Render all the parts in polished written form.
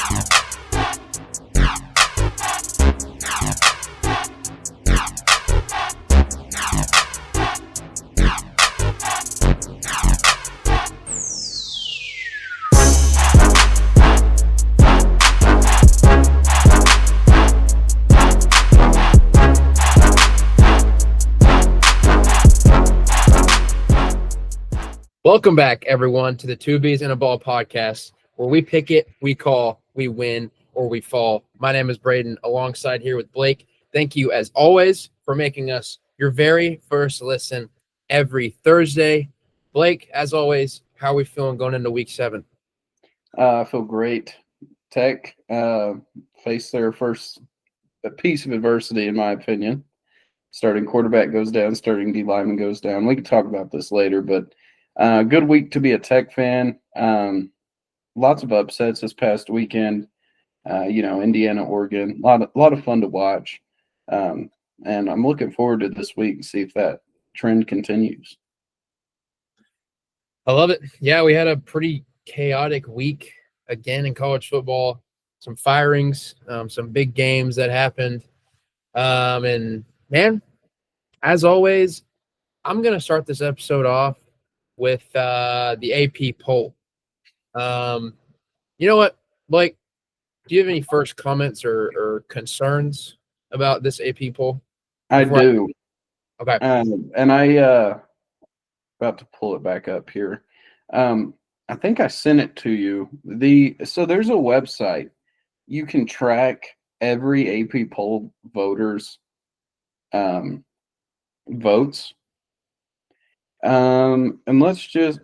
Welcome back, everyone, to the Two Bees and a Ball podcast, where we pick it, we call, we win, or we fall. My name is Braden, alongside here with Blake. Thank you, as always, for making us your very first listen every Thursday. Blake, as always, how are we feeling going into Week 7? I feel great. Tech faced their first piece of adversity, in my opinion. Starting quarterback goes down, starting D lineman goes down. We can talk about this later, but good week to be a Tech fan. Lots of upsets this past weekend. Indiana, Oregon, a lot of fun to watch. And I'm looking forward to this week and see if that trend continues. I love it. Yeah, we had a pretty chaotic week again in college football. Some firings, some big games that happened. And man, as always, I'm going to start this episode off with the AP poll. You know what, Blake? Do you have any first comments or concerns about this AP poll? I do. Okay. And I about to pull it back up here. I think I sent it to you. So there's a website you can track every AP poll voters votes. And let's just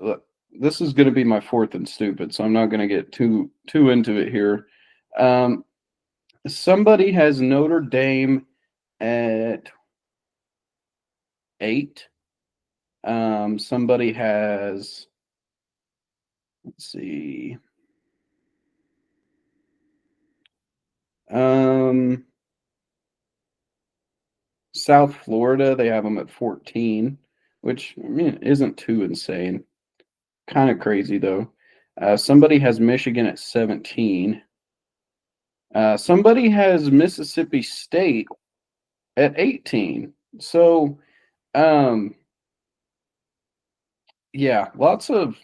this is going to be my fourth and stupid, so I'm not going to get too into it here. Somebody has Notre Dame at 8. Somebody has, let's see. South Florida, they have them at 14, which isn't too insane. Kind of crazy though. Somebody has Michigan at 17. Somebody has Mississippi State at 18. So, yeah, lots of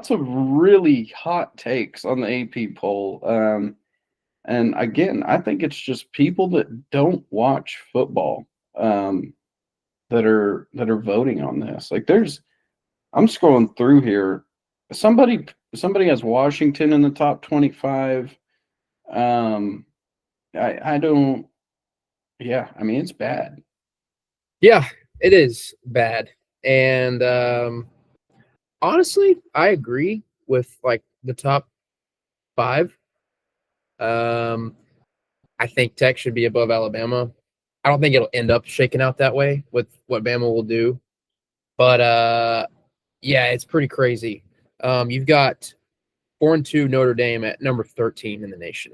really hot takes on the AP poll. And again, I think it's just people that don't watch football that are voting on this. Like I'm scrolling through here. Somebody has Washington in the top 25. I don't. Yeah, I mean, it's bad. Yeah, it is bad. And honestly, I agree with like the top 5. I think Tech should be above Alabama. I don't think it'll end up shaking out that way with what Bama will do. But yeah, it's pretty crazy. You've got 4-2 Notre Dame at number 13 in the nation.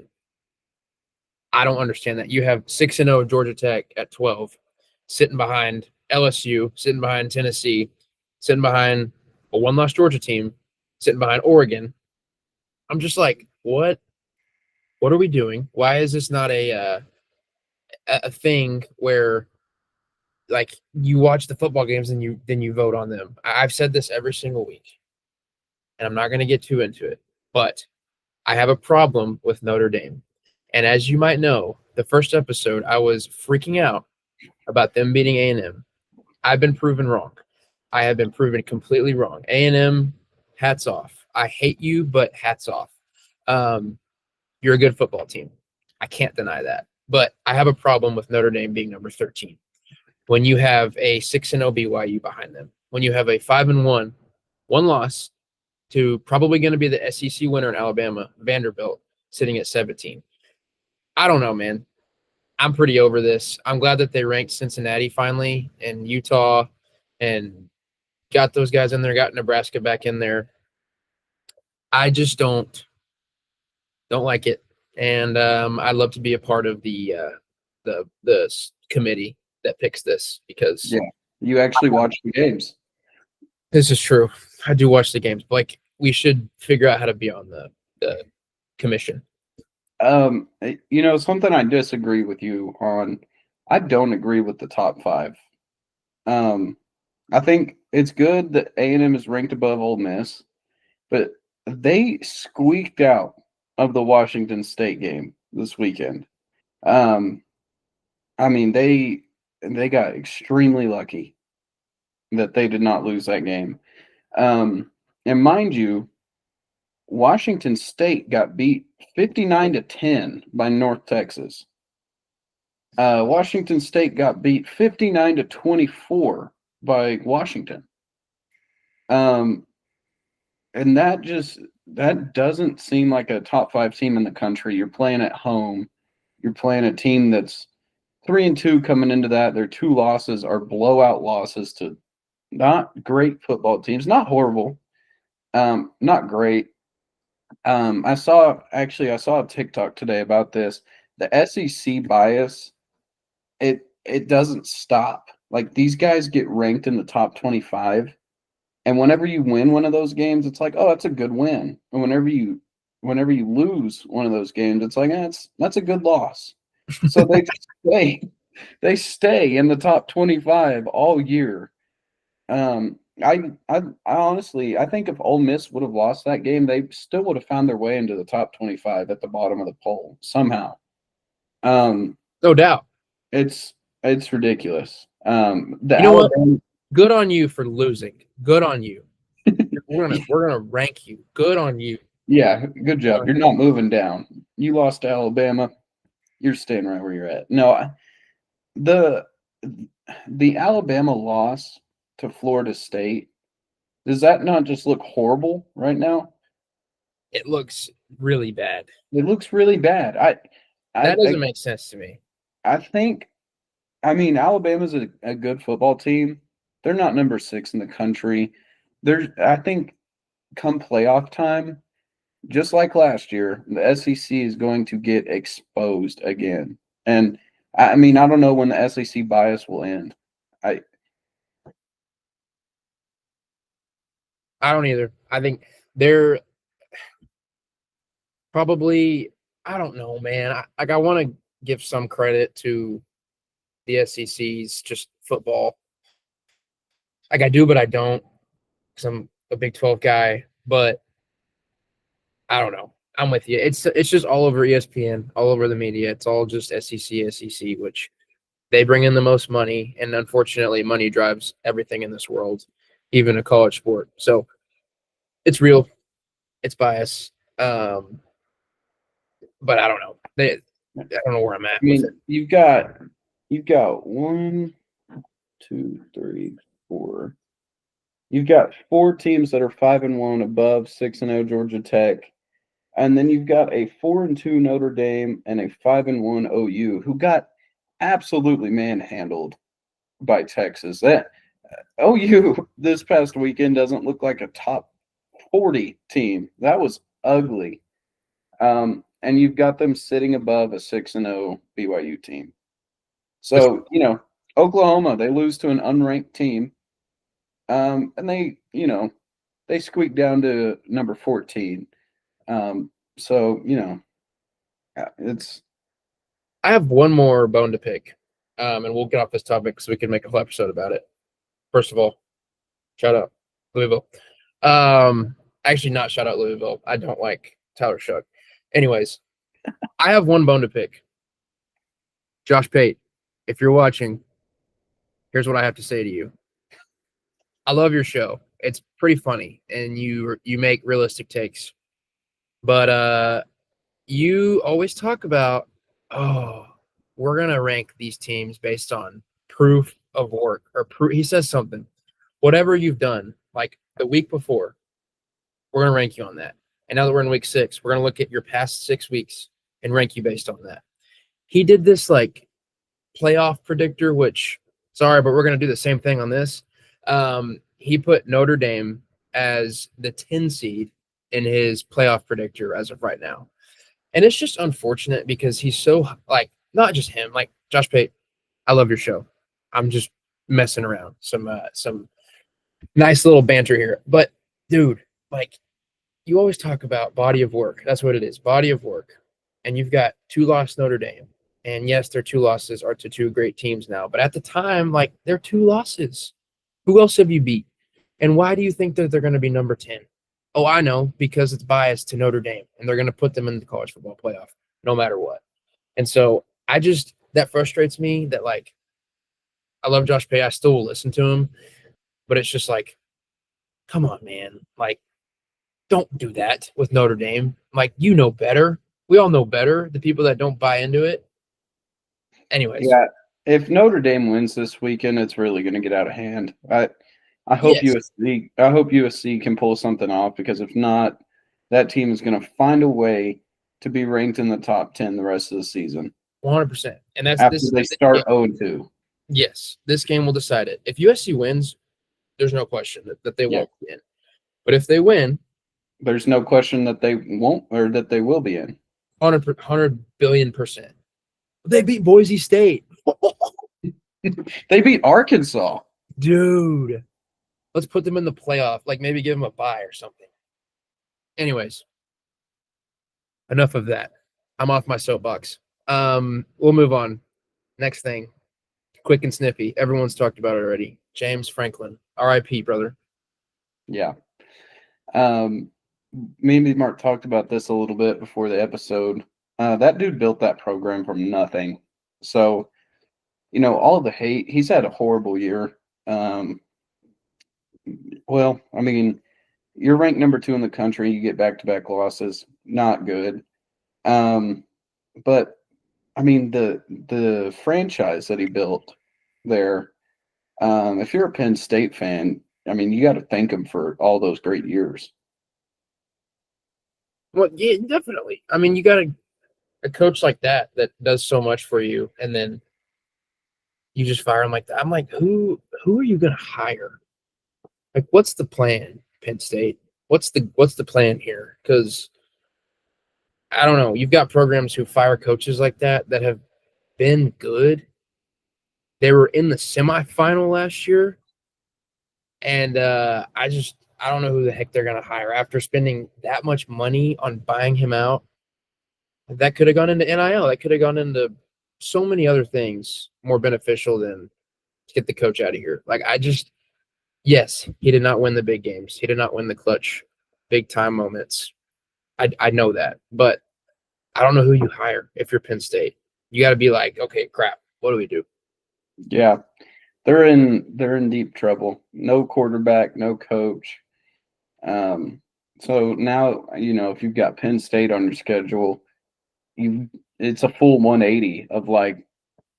I don't understand that. You have 6-0 Georgia Tech at 12, sitting behind LSU, sitting behind Tennessee, sitting behind a one-loss Georgia team, sitting behind Oregon. I'm just like, what? What are we doing? Why is this not a thing where, like, you watch the football games and then you vote on them? I've said this every single week, and I'm not going to get too into it, but I have a problem with Notre Dame. And as you might know, the first episode, I was freaking out about them beating A&M. I've been proven wrong. I have been proven completely wrong. A&M, hats off. I hate you, but hats off. You're a good football team. I can't deny that. But I have a problem with Notre Dame being number 13. When you have a 6-0 BYU behind them, when you have a 5-1, one loss to probably going to be the SEC winner in Alabama, Vanderbilt, sitting at 17. I don't know, man. I'm pretty over this. I'm glad that they ranked Cincinnati finally and Utah and got those guys in there, got Nebraska back in there. I just don't like it. And I'd love to be a part of the committee that picks this because you actually watch the games. This is true. I do watch the games, but like we should figure out how to be on the commission. Something I disagree with you on. I don't agree with the top 5. I think it's good that A&M is ranked above Ole Miss, but they squeaked out of the Washington State game this weekend. They got extremely lucky that they did not lose that game. And mind you, Washington State got beat 59-10 by North Texas. Washington State got beat 59-24 by Washington. And that doesn't seem like a top 5 team in the country. You're playing at home. You're playing a team that's 3-2 coming into that. Their 2 losses are blowout losses to not great football teams. Not horrible. Not great. I saw a TikTok today about this. The SEC bias, it doesn't stop. Like, these guys get ranked in the top 25, and whenever you win one of those games, it's like, oh, that's a good win. And whenever you lose one of those games, it's like, that's a good loss. So they stay in the top 25 all year. I honestly, I think if Ole Miss would have lost that game, they still would have found their way into the top 25 at the bottom of the poll somehow. No doubt. It's ridiculous. You know what? Good on you for losing. Good on you. We're gonna rank you. Good on you. Yeah, good job. You're not moving down. You lost to Alabama. You're staying right where you're at. No, the Alabama loss to Florida State, does that not just look horrible right now? It looks really bad. It looks really bad. That doesn't make sense to me. Alabama's a good football team. They're not number 6 in the country. I think come playoff time, just like last year, the SEC is going to get exposed again. And I don't know when the SEC bias will end. I don't either. I think they're probably, I don't know, man. I want to give some credit to the SEC's just football. Like, I do, but I don't, because I'm a Big 12 guy. But I don't know. I'm with you. It's just all over ESPN, all over the media. It's all just SEC, which they bring in the most money, and unfortunately, money drives everything in this world, even a college sport. So it's real. It's bias. But I don't know. I don't know where I'm at. You've got 1, 2, 3, 4. You've got 4 teams that are 5-1 above 6-0 Georgia Tech, and then you've got a 4-2 Notre Dame and a 5-1 OU, who got absolutely manhandled by Texas. That OU this past weekend doesn't look like a top 40 team. That was ugly. And you've got them sitting above a 6-0 BYU team. So, Oklahoma, they lose to an unranked team. And they squeaked down to number 14. It's. I have one more bone to pick, and we'll get off this topic so we can make a whole episode about it. First of all, shout out Louisville. Actually, not shout out Louisville. I don't like Tyler Shough. Anyways, I have one bone to pick. Josh Pate, if you're watching, here's what I have to say to you. I love your show. It's pretty funny, and you make realistic takes. But you always talk about, we're going to rank these teams based on proof of work, or he says something. Whatever you've done, like the week before, we're going to rank you on that. And now that we're in week 6, we're going to look at your past 6 weeks and rank you based on that. He did this like playoff predictor, which, sorry, but we're going to do the same thing on this. He put Notre Dame as the 10 seed in his playoff predictor as of right now. And it's just unfortunate because he's so, like, not just him, like Josh Pate, I love your show. I'm just messing around. Some nice little banter here. But, dude, like, you always talk about body of work. That's what it is, body of work. And you've got 2 loss Notre Dame. And yes, their 2 losses are to 2 great teams now. But at the time, like, they're 2 losses. Who else have you beat? And why do you think that they're going to be number 10? Oh, I know, because it's biased to Notre Dame. And they're going to put them in the college football playoff no matter what. And so that frustrates me that, like, I love Josh Pay. I still will listen to him. But it's just like, come on, man. Like, don't do that with Notre Dame. Like, you know better. We all know better. The people that don't buy into it. Anyways. Yeah, if Notre Dame wins this weekend, it's really going to get out of hand. I hope Yes. USC can pull something off, because if not, that team is going to find a way to be ranked in the top 10 the rest of the season 100%. And that's after this. they start 0-2. Yes, this game will decide it. If USC wins, there's no question that they won't win. But if they win, there's no question that they won't, or that they will be in. 100 billion%. They beat Boise State. They beat Arkansas. Dude. Let's put them in the playoff. Like, maybe give them a bye or something. Anyways, enough of that. I'm off my soapbox. We'll move on. Next thing. Quick and snippy. Everyone's talked about it already. James Franklin. RIP, brother. Yeah. Me and Mark talked about this a little bit before the episode. That dude built that program from nothing. So, all the hate, he's had a horrible year. Well, I mean, you're ranked number 2 in the country. You get back-to-back losses. Not good. But I mean, the franchise that he built there, if you're a Penn State fan, I mean, you got to thank him for all those great years. Well, yeah, definitely. I mean, you got a coach like that does so much for you, and then you just fire him like that. I'm like, who are you going to hire? Like, what's the plan, Penn State? What's the plan here? Because I don't know. You've got programs who fire coaches like that have been good. They were in the semifinal last year, and I don't know who the heck they're going to hire after spending that much money on buying him out. That could have gone into NIL. That could have gone into so many other things more beneficial than to get the coach out of here. Like, yes, he did not win the big games. He did not win the clutch, big time moments. I know that, but I don't know who you hire if you're Penn State. You got to be like, okay, crap, what do we do? Yeah, they're in deep trouble. No quarterback, no coach. So now, if you've got Penn State on your schedule, it's a full 180 of like,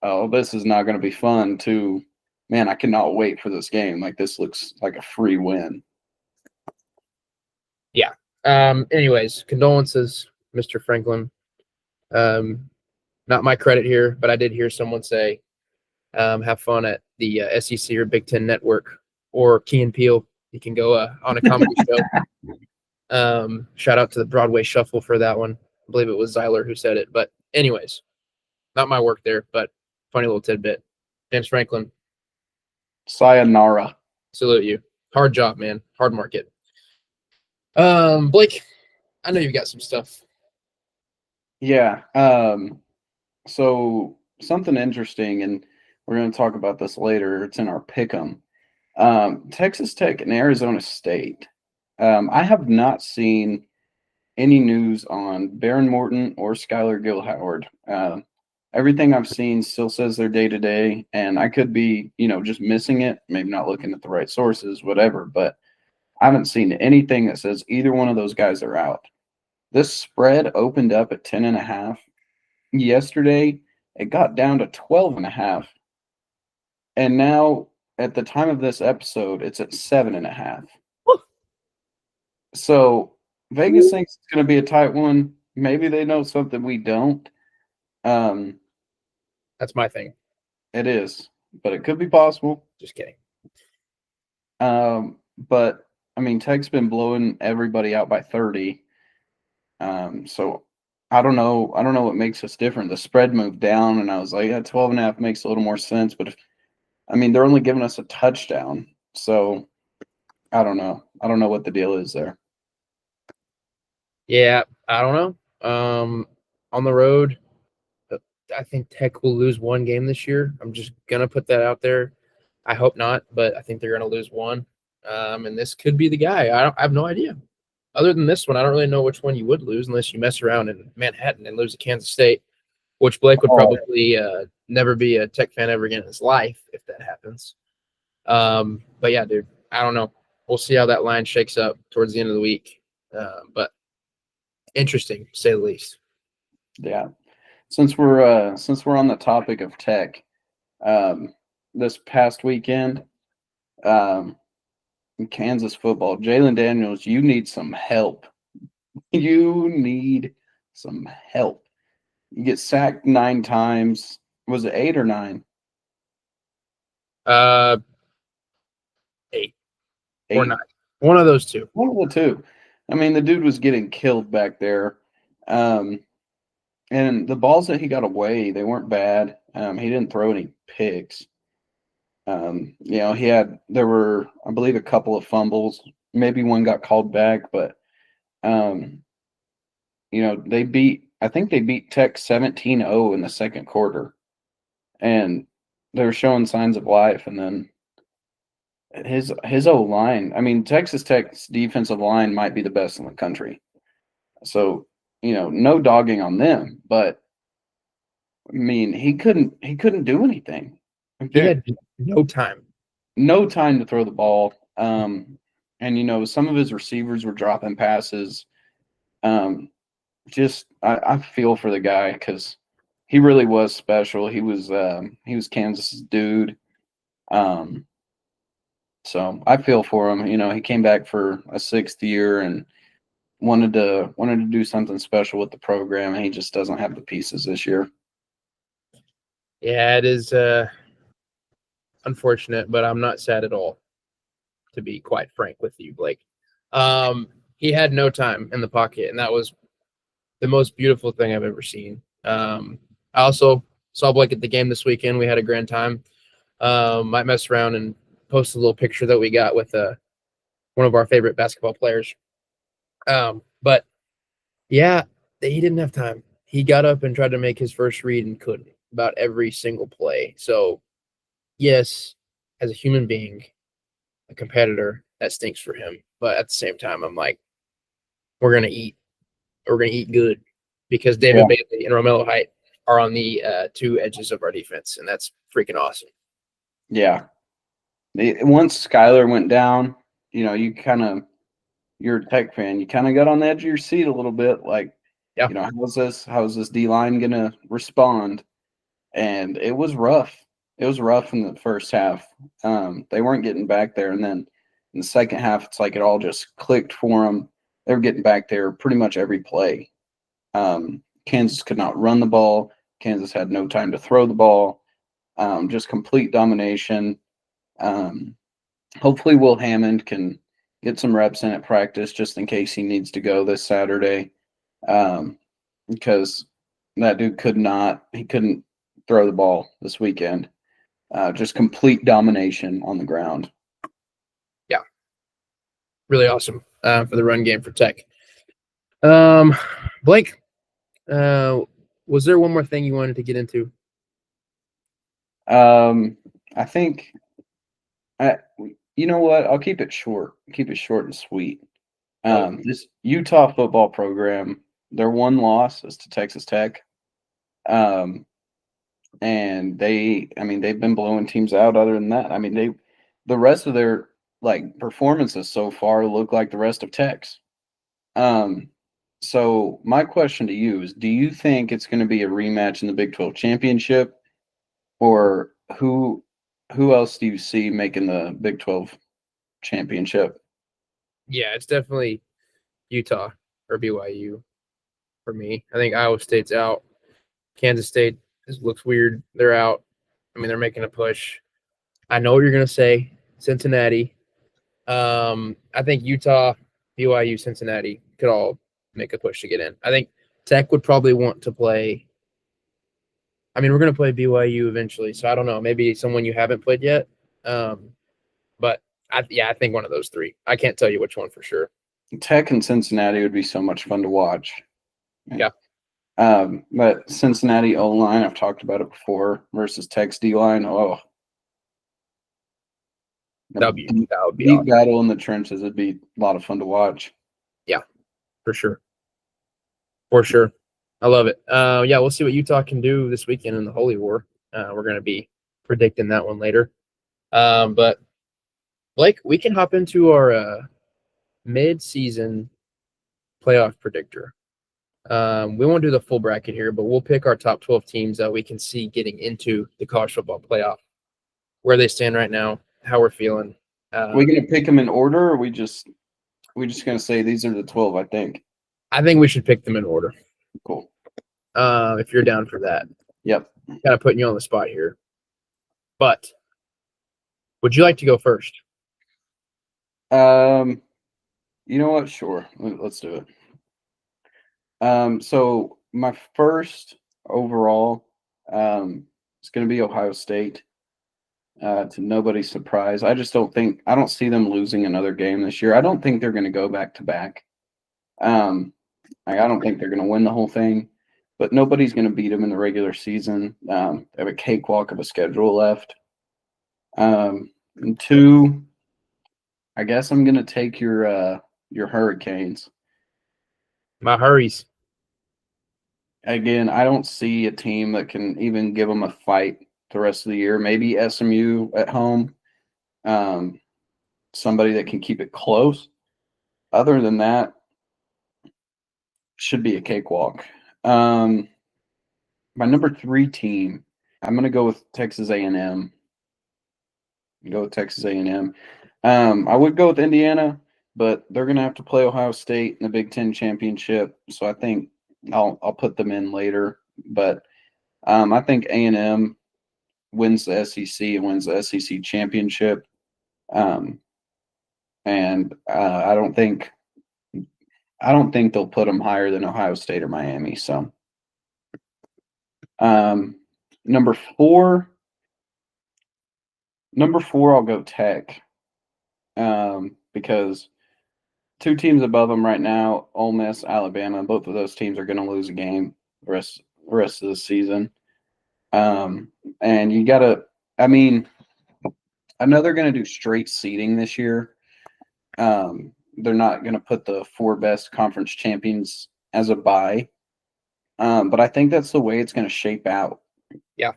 oh, this is not going to be fun, to, man, I cannot wait for this game. Like, this looks like a free win. Yeah. Anyways, condolences, Mr. Franklin. Not my credit here, but I did hear someone say, have fun at the SEC or Big Ten Network or Key and Peele. You can go on a comedy show. Shout out to the Broadway Shuffle for that one. I believe it was Zyler who said it. But anyways, not my work there, but funny little tidbit. James Franklin. Sayonara. Salute you. Hard job, man. Hard market. Blake, I know you've got some stuff. Yeah. So something interesting, and we're going to talk about this later. It's in our pick'em. Texas Tech and Arizona State. I have not seen any news on Behren Morton or Skylar Gilhoward. Everything I've seen still says they're day-to-day, and I could be, just missing it, maybe not looking at the right sources, whatever, but I haven't seen anything that says either one of those guys are out. This spread opened up at 10.5. Yesterday, it got down to 12.5. And now, at the time of this episode, it's at 7.5. So Vegas thinks it's going to be a tight one. Maybe they know something we don't. That's my thing. It is, but it could be possible. Just kidding. But I mean, Tech's been blowing everybody out by 30. So I don't know what makes us different. The spread moved down, and I was like, yeah, 12.5 makes a little more sense. But they're only giving us a touchdown, so I don't know. I don't know what the deal is there. Yeah, I don't know. On the road, I think Tech will lose one game this year. I'm just gonna put that out there. I hope not, but I think they're gonna lose one. And this could be the guy. I have no idea. Other than this one, I don't really know which one you would lose unless you mess around in Manhattan and lose to Kansas State, which Blake would Oh, probably never be a Tech fan ever again in his life if that happens. But yeah, dude, I don't know. We'll see how that line shakes up towards the end of the week. But interesting, to say the least. yeah. Since we're on the topic of Tech, um, this past weekend, um, in Kansas football, Jalen Daniels, you need some help. You need some help. You get sacked 9 times. Was it 8 or 9? Uh, 8 or 9, 8. one of those two. One of the two. I mean, the dude was getting killed back there. Um, and the balls that he got away, they weren't bad. He didn't throw any picks. There were, I believe, a couple of fumbles. Maybe one got called back, but um, I think they beat Tech 17-0 in the second quarter. And they were showing signs of life. And then his O line, I mean, Texas Tech's defensive line might be the best in the country. So, no dogging on them, but I mean, he couldn't do anything. He had no time. No time to throw the ball. And some of his receivers were dropping passes. Just I feel for the guy because he really was special. He was Kansas's dude. Um, so I feel for him. He came back for a 6th year and wanted to do something special with the program, and he just doesn't have the pieces this year. Yeah, it is unfortunate, but I'm not sad at all, to be quite frank with you, Blake. He had no time in the pocket, and that was the most beautiful thing I've ever seen. I also saw Blake at the game this weekend. We had a grand time. Might mess around and post a little picture that we got with one of our favorite basketball players. But yeah, he didn't have time. He got up and tried to make his first read and couldn't about every single play. So yes, as a human being, a competitor, that stinks for him. But at the same time, I'm like, we're gonna eat. We're gonna eat good because Yeah. David Bailey and Romello Height are on the two edges of our defense, and that's freaking awesome. Yeah. Once Skyler went down, you're a Tech fan. You kind of got on the edge of your seat a little bit, like, Yeah, how's this D line gonna respond? And it was rough. It was rough in the first half. They weren't getting back there, and then in the second half, it's like it all just clicked for them. They were getting back there pretty much every play. Kansas could not run the ball. Kansas had no time to throw the ball. Just complete domination. Hopefully, Will Hammond can get some reps in at practice just in case he needs to go this Saturday, because that dude couldn't throw the ball this weekend. Just complete domination on the ground. yeah, really awesome for the run game for Tech. Blake, was there one more thing you wanted to get into? I think, you know what? I'll keep it short. Keep it short and sweet. This Utah football program, their one loss is to Texas Tech. And they've been blowing teams out. Other than that, the rest of their performances so far look like the rest of Tech's. So my question to you is, do you think it's going to be a rematch in the Big 12 championship, or who else do you see making the Big 12 championship? Yeah, it's definitely Utah or BYU for me. I think Iowa State's out. Kansas State looks weird. They're out. I mean, they're making a push. I know what you're going to say. Cincinnati. I think Utah, BYU, Cincinnati could all make a push to get in. I think Tech would probably want to play. I mean, we're going to play BYU eventually, so I don't know. Maybe someone you haven't played yet. But I think one of those three. I can't tell you which one for sure. Tech and Cincinnati would be so much fun to watch. Yeah. But Cincinnati O-line, I've talked about it before, versus Tech's D-line. Oh, That would be deep awesome. battle in the trenches. It'd be a lot of fun to watch. Yeah, for sure. For sure. I love it. Yeah, we'll see what Utah can do this weekend in the Holy War. We're going to be predicting that one later. But Blake, we can hop into our mid-season playoff predictor. We won't do the full bracket here, but we'll pick our top 12 teams that we can see getting into the college football playoff, where they stand right now, how we're feeling. We gonna pick them in order, or we just gonna say these are the 12? I think. I think we should pick them in order. Cool. If you're down for that. Yep. Kind of putting you on the spot here, but would you like to go first? You know what? Sure. Let's do it. So my first overall, is going to be Ohio State. To nobody's surprise, I don't see them losing another game this year. I don't think they're going to go back to back. I don't think they're going to win the whole thing, but nobody's going to beat them in the regular season. They have a cakewalk of a schedule left. And two, I guess I'm going to take your Hurricanes. My Hurries. Again, I don't see a team that can even give them a fight the rest of the year. Maybe SMU at home, somebody that can keep it close. Other than that, should be a cakewalk. My number 3 team, I'm going to go with Texas A&M. Go with Texas A&M. I would go with Indiana, but they're going to have to play Ohio State in the Big Ten championship, so I think I'll put them in later. But I think A&M wins the SEC and wins the SEC championship. And I don't think they'll put them higher than Ohio State or Miami. So number 4, I'll go Tech. Because 2 teams above them right now, Ole Miss, Alabama, both of those teams are going to lose a game the rest of the season. And you got to, I know they're going to do straight seeding this year. They're not going to put the 4 best conference champions as a bye. But I think that's the way it's going to shape out. Yeah.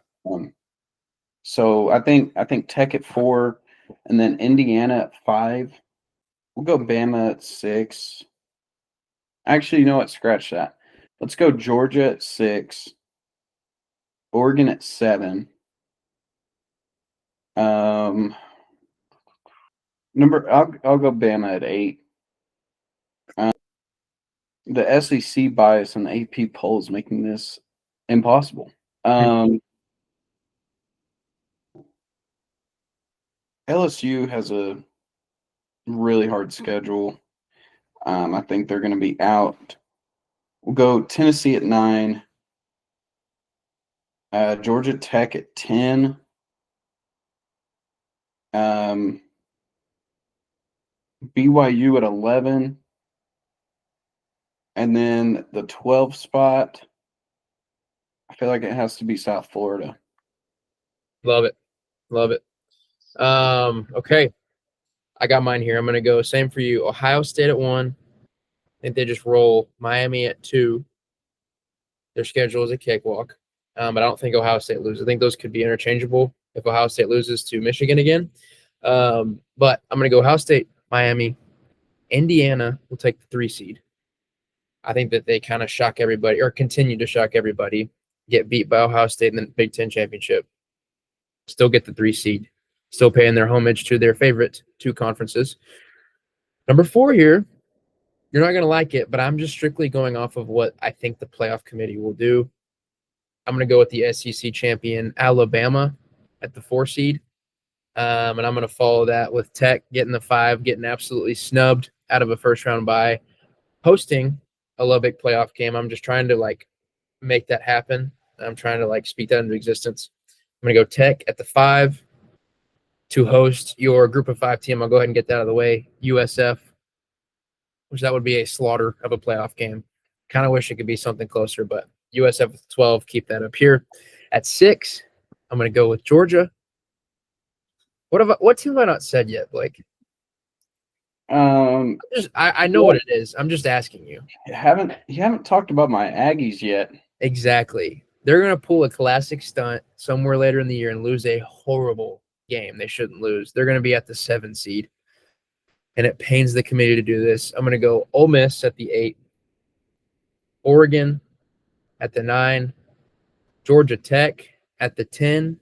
So I think Tech at 4, and then Indiana at 5. We'll go Bama at 6. Actually, you know what? Scratch that. Let's go Georgia at 6. Oregon at 7. I'll go Bama at 8. The SEC bias and the AP polls making this impossible. LSU has a really hard schedule. I think they're going to be out. We'll go Tennessee at 9. Georgia Tech at 10. BYU at 11. And then the 12th spot, I feel like it has to be South Florida. Love it. Love it. Okay. I got mine here. I'm going to go same for you. Ohio State at 1. I think they just roll. Miami at 2. Their schedule is a cakewalk. But I don't think Ohio State loses. I think those could be interchangeable if Ohio State loses to Michigan again. But I'm going to go Ohio State, Miami. Indiana will take the 3 seed. I think that they kind of shock everybody or continue to shock everybody, get beat by Ohio State in the Big Ten championship, still get the 3 seed, still paying their homage to their favorite 2 conferences. Number 4 here, you're not going to like it, but I'm just strictly going off of what I think the playoff committee will do. I'm going to go with the SEC champion, Alabama, at the 4 seed. And I'm going to follow that with Tech getting the 5, getting absolutely snubbed out of a first-round bye, hosting a Lubbock playoff game. I'm just trying to, make that happen. I'm trying to, speak that into existence. I'm going to go Tech at the 5 to host your group of 5 team. I'll go ahead and get that out of the way. USF. which that would be a slaughter of a playoff game. Kind of wish it could be something closer, but USF with 12, keep that up here. At 6, I'm going to go with Georgia. What team have I not said yet, Blake? I know what it is. I'm just asking you. You haven't talked about my Aggies yet. Exactly. They're going to pull a classic stunt somewhere later in the year and lose a horrible game they shouldn't lose. They're going to be at the 7 seed. And it pains the committee to do this. I'm going to go Ole Miss at the 8, Oregon at the 9, Georgia Tech at the 10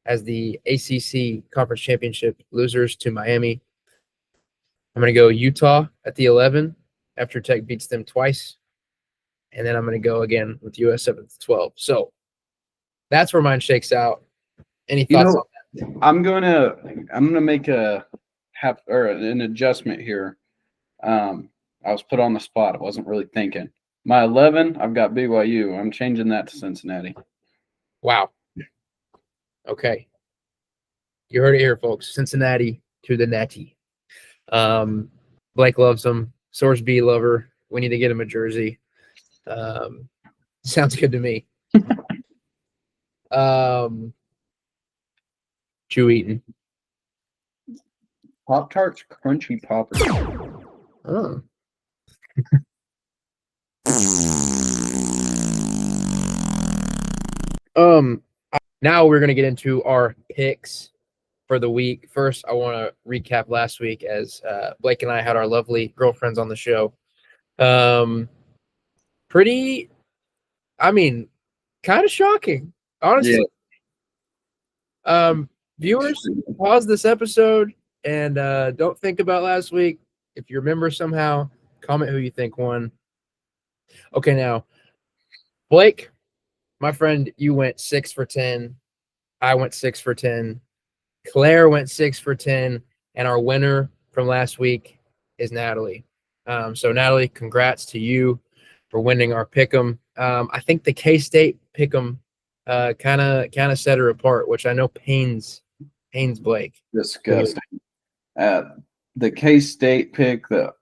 as the ACC Conference Championship losers to Miami. I'm going to go Utah at the 11 after Tech beats them twice. And then I'm going to go again with USF at the 12. So that's where mine shakes out. Any thoughts on that? I'm gonna make an adjustment here. I was put on the spot. I wasn't really thinking. My 11, I've got BYU. I'm changing that to Cincinnati. Wow. Okay. You heard it here, folks. Cincinnati to the Natty. Blake loves them. Source B lover. We need to get him a jersey. Sounds good to me. Chew Eaton. Pop-Tarts Crunchy Poppers. Oh. Now we're gonna get into our picks for the week. First, I want to recap last week as Blake and I had our lovely girlfriends on the show. Kind of shocking, honestly. Yeah. Viewers, pause this episode and don't think about last week. If you remember somehow, comment who you think won. Okay, now, Blake, my friend, you went 6 for 10. I went 6 for 10. Claire went 6 for 10. And our winner from last week is Natalie. So, Natalie, congrats to you for winning our Pick'em. I think the K-State Pick'em kind of set her apart, which I know pains Blake. Disgusting. The K-State pick, the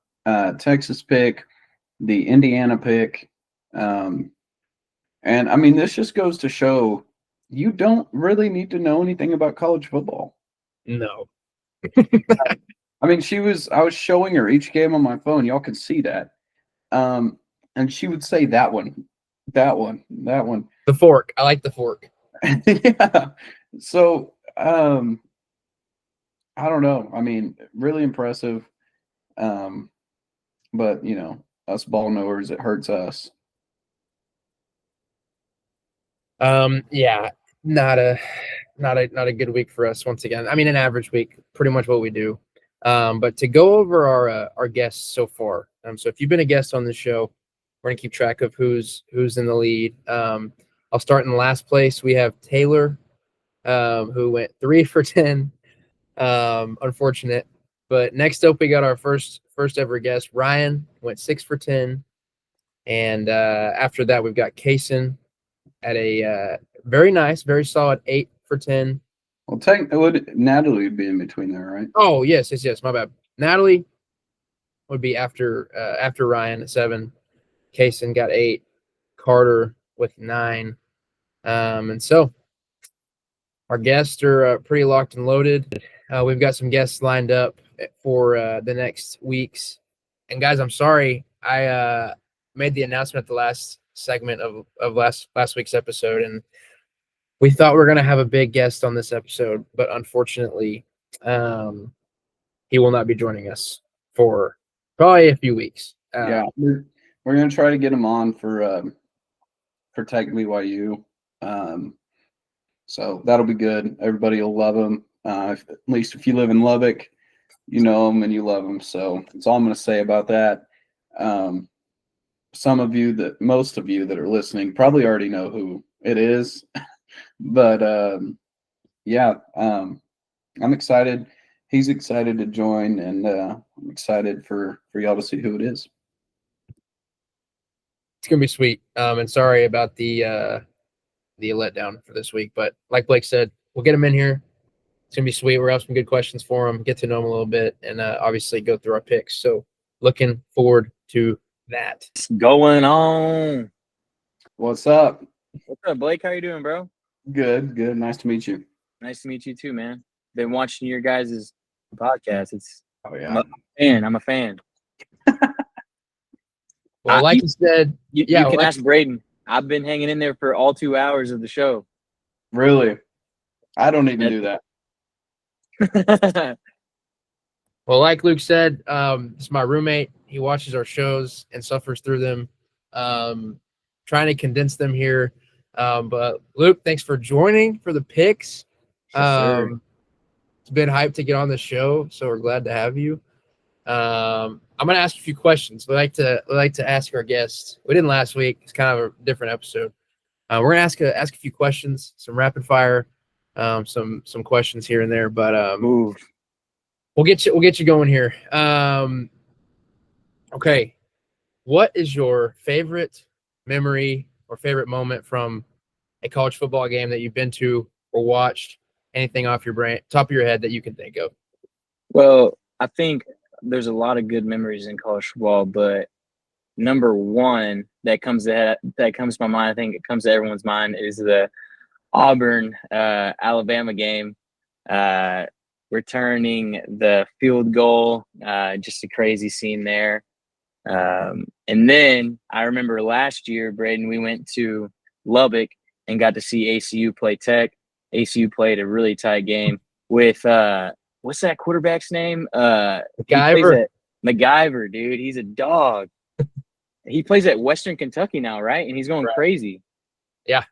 Texas pick, the Indiana pick. And I mean, this just goes to show you don't really need to know anything about college football. No. I mean, I was showing her each game on my phone. Y'all could see that. And she would say that one. The fork. I like the fork. Yeah. So, I don't know. I mean, really impressive. But you know, us ball knowers, it hurts us. Yeah, not a good week for us once again. I mean, an average week, pretty much what we do. But to go over our guests so far. So if you've been a guest on this show, we're gonna keep track of who's in the lead. I'll start in the last place. We have Taylor, who went 3 for 10. Unfortunate. But next up, we got our first ever guest, Ryan, went 6 for 10. And after that, we've got Kaysen at a very nice, very solid 8 for 10. Well, Natalie would be in between there, right? Oh, yes. My bad. Natalie would be after Ryan at 7. Kaysen got 8. Carter with 9. And so our guests are pretty locked and loaded. We've got some guests lined up for the next weeks. And guys, I'm sorry. I made the announcement at the last segment of last week's episode, and we thought we were going to have a big guest on this episode, but unfortunately, he will not be joining us for probably a few weeks. Yeah, we're going to try to get him on for Tech BYU. So that'll be good. Everybody will love him. At least if you live in Lubbock, you know him and you love him. So that's all I'm going to say about that. Most of you that are listening probably already know who it is, but I'm excited. He's excited to join, and I'm excited for y'all to see who it is. It's gonna be sweet. And sorry about the letdown for this week, but like Blake said, we'll get him in here. It's gonna be sweet. We're gonna have some good questions for him, get to know him a little bit, and obviously go through our picks. So looking forward to that. What's going on? What's up? What's up, Blake? How you doing, bro? Good. Nice to meet you. Nice to meet you too, man. Been watching your guys' podcast. Oh yeah. I'm a fan. Well, like you said, You can ask Braden. I've been hanging in there for all 2 hours of the show. Really? I don't even do that. well, like Luke said, it's my roommate. He watches our shows and suffers through them. Trying to condense them here. But Luke, thanks for joining for the picks. It's been hyped to get on the show, so we're glad to have you. I'm gonna ask a few questions. We like to ask our guests. We didn't last week. It's kind of a different episode. We're gonna ask a few questions, some rapid fire, some questions here and there. But we'll get you going here. Okay, what is your favorite memory or favorite moment from a college football game that you've been to or watched? Anything off your brain, top of your head that you can think of? Well, I think there's a lot of good memories in college football, but number one that comes to my mind, I think it comes to everyone's mind, is the Auburn Alabama game, returning the field goal, just a crazy scene there. And then I remember last year, Braden, we went to Lubbock and got to see ACU play Tech. ACU played a really tight game with what's that quarterback's name? MacGyver. MacGyver, dude. He's a dog. He plays at Western Kentucky now, right? And he's going crazy. Yeah.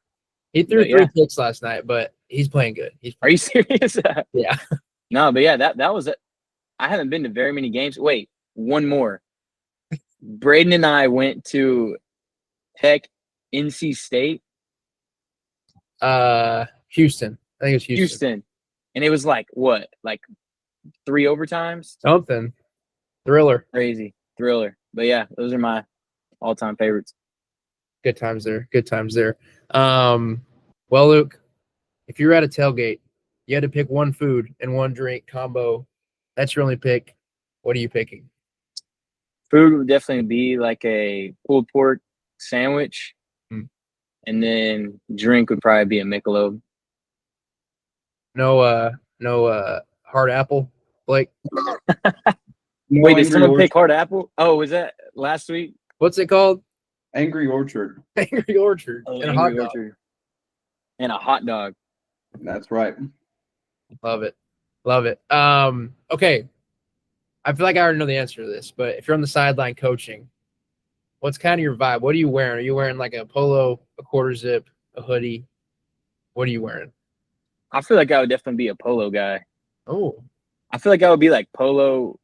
He threw 3 picks last night, but he's playing good. Are you serious? Yeah. No, but yeah, that was it. I haven't been to very many games. Wait, one more. Braden and I went to Tech NC State. Houston. I think it's Houston. And it was like what? Like 3 overtimes? Something. Thriller. Crazy. Thriller. But yeah, those are my all-time favorites. Good times there. Well, Luke, if you're at a tailgate, you had to pick one food and one drink combo. That's your only pick. What are you picking? Food would definitely be like a pulled pork sandwich. And then drink would probably be a Michelob. No hard apple, Blake? Wait, did someone pick hard apple? Oh, was that last week? What's it called? Angry Orchard. Angry Orchard. Oh, and a hot dog. And a hot dog. That's right. Love it. Okay. I feel like I already know the answer to this, but if you're on the sideline coaching, what's kind of your vibe? What are you wearing? Are you wearing like a polo, a quarter zip, a hoodie? What are you wearing? I feel like I would definitely be a polo guy. Oh. I feel like I would be like polo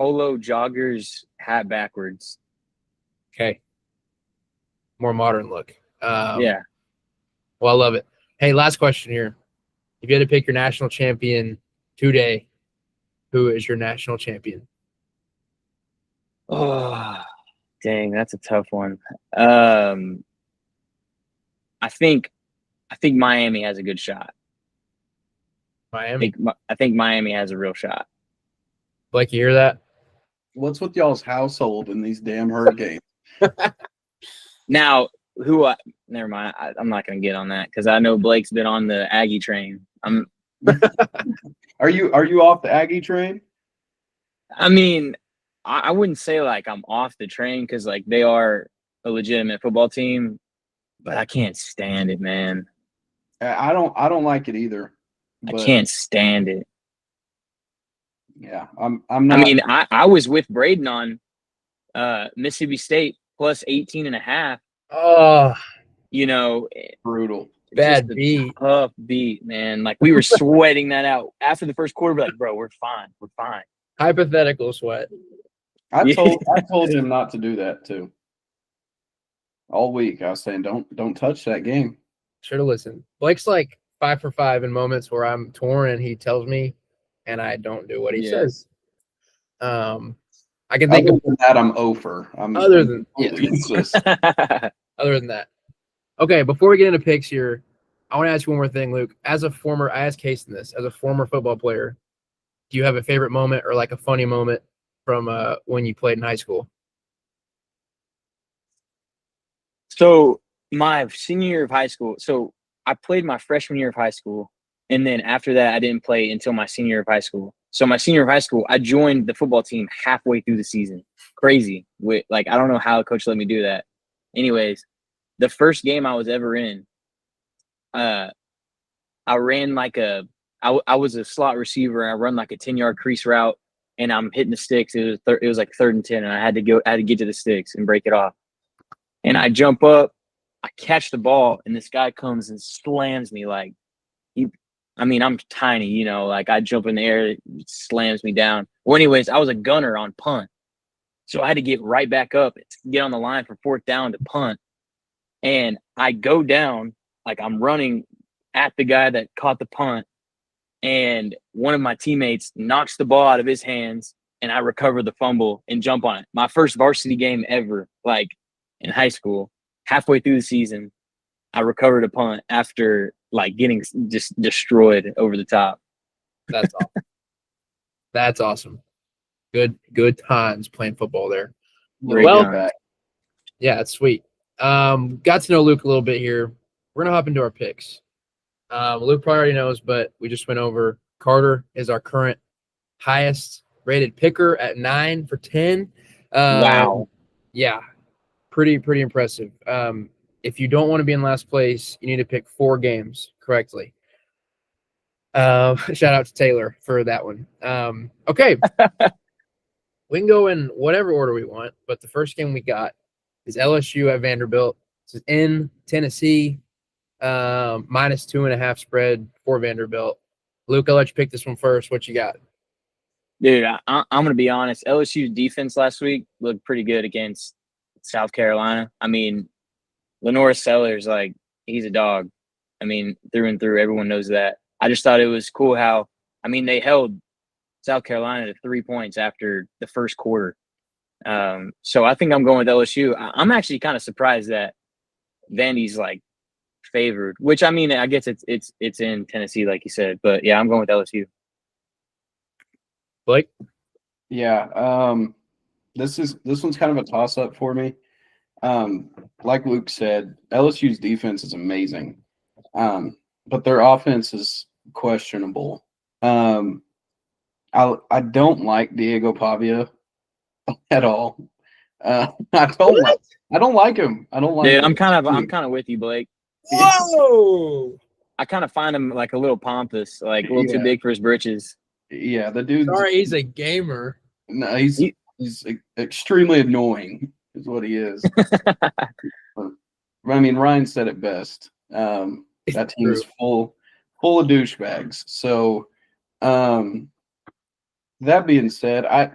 joggers, hat backwards. Okay. More modern look. Yeah. Well, I love it. Hey, last question here. If you had to pick your national champion today, who is your national champion? Oh, dang, that's a tough one. I think Miami has a good shot. Miami? I think Miami has a real shot. Blake, you hear that? What's with y'all's household in these damn hurricanes? Now, never mind. I'm not going to get on that because I know Blake's been on the Aggie train. Are you off the Aggie train? I mean, I wouldn't say like I'm off the train because like they are a legitimate football team, but I can't stand it, man. I don't like it either. I can't stand it. Yeah, I'm not. I mean, I was with Braden on Mississippi State plus 18.5. Oh, Brutal. Bad beat. Tough beat, man. Like we were sweating that out after the first quarter. We're like, bro, we're fine. Hypothetical sweat. I told him not to do that too. All week I was saying, don't touch that game. Should have listened. Blake's like 5 for 5 in moments where I'm torn and he tells me, and I don't do what he says. I can think of that. I'm over. Other than that. Okay, before we get into picks here, I want to ask you one more thing, Luke. I asked Kason this, as a former football player, do you have a favorite moment or like a funny moment from when you played in high school? So my senior year of high school, so I played my freshman year of high school, and then after that, I didn't play until my senior year of high school. So my senior year of high school, I joined the football team halfway through the season. Crazy. I don't know how a coach let me do that. Anyways, the first game I was ever in, I ran I was a slot receiver. I run like a 10-yard crease route, and I'm hitting the sticks. It was like 3rd and 10, and I had to get to the sticks and break it off. And I jump up, I catch the ball, and this guy comes and slams me I'm tiny, like I jump in the air, it slams me down. Well, anyways, I was a gunner on punt. So I had to get right back up, get on the line for 4th down to punt. And I go down, like I'm running at the guy that caught the punt. And one of my teammates knocks the ball out of his hands, and I recover the fumble and jump on it. My first varsity game ever, like in high school, halfway through the season, I recovered a punt after like getting just destroyed over the top. That's awesome. That's awesome. Good times playing football there. Well, Yeah, that's sweet. Got to know Luke a little bit here. We're gonna hop into our picks. Luke probably already knows, but we just went over. Carter is our current highest rated picker at 9 for 10. Wow. Yeah, pretty impressive. If you don't want to be in last place, you need to pick 4 games correctly. Shout out to Taylor for that one. Okay. We can go in whatever order we want, but the first game we got is LSU at Vanderbilt. This is in Tennessee, -2.5 spread for Vanderbilt. Luke, I'll let you pick this one first. What you got? Dude, I'm going to be honest. LSU's defense last week looked pretty good against South Carolina. I mean, Lenore Sellers, like, he's a dog. I mean, through and through, everyone knows that. I just thought it was cool how, they held South Carolina to 3 points after the first quarter. So I think I'm going with LSU. I'm actually kind of surprised that Vandy's like favored, which I guess it's in Tennessee, like you said. But yeah, I'm going with LSU. Blake? Yeah. This one's kind of a toss up for me. Like Luke said, LSU's defense is amazing. But their offense is questionable. I don't like Diego Pavia at all. I don't like him. I don't like Dude, him. I'm kind of with you, Blake. Whoa! I kind of find him like a little pompous, like a little too big for his britches. Yeah, the dude. Sorry, he's a gamer. No, he's extremely annoying, is what he is. Ryan said it best. That team is full of douchebags. So, that being said, I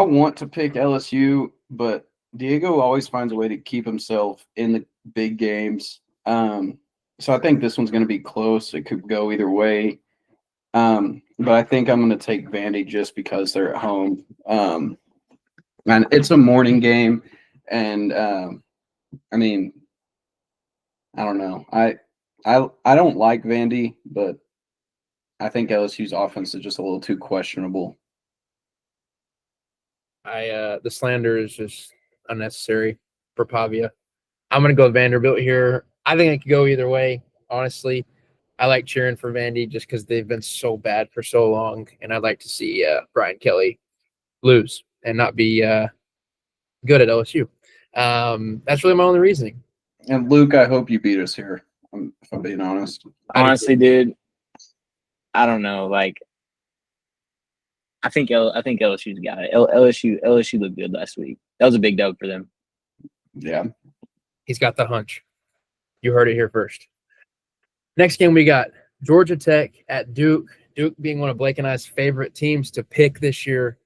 want to pick LSU, but Diego always finds a way to keep himself in the big games. So I think this one's going to be close. It could go either way. But I think I'm going to take Vandy just because they're at home. And it's a morning game. And, I don't know. I don't like Vandy, but I think LSU's offense is just a little too questionable. The slander is just unnecessary for Pavia. I'm gonna go with Vanderbilt here. I think it could go either way. Honestly, I like cheering for Vandy just because they've been so bad for so long, and I'd like to see Brian Kelly lose and not be good at LSU. That's really my only reasoning. And Luke, I hope you beat us here. If I'm being honest. Honestly, dude, I don't know. Like, I think LSU's got it. LSU looked good last week. That was a big dub for them. Yeah. He's got the hunch. You heard it here first. Next game we got Georgia Tech at Duke. Duke being one of Blake and I's favorite teams to pick this year.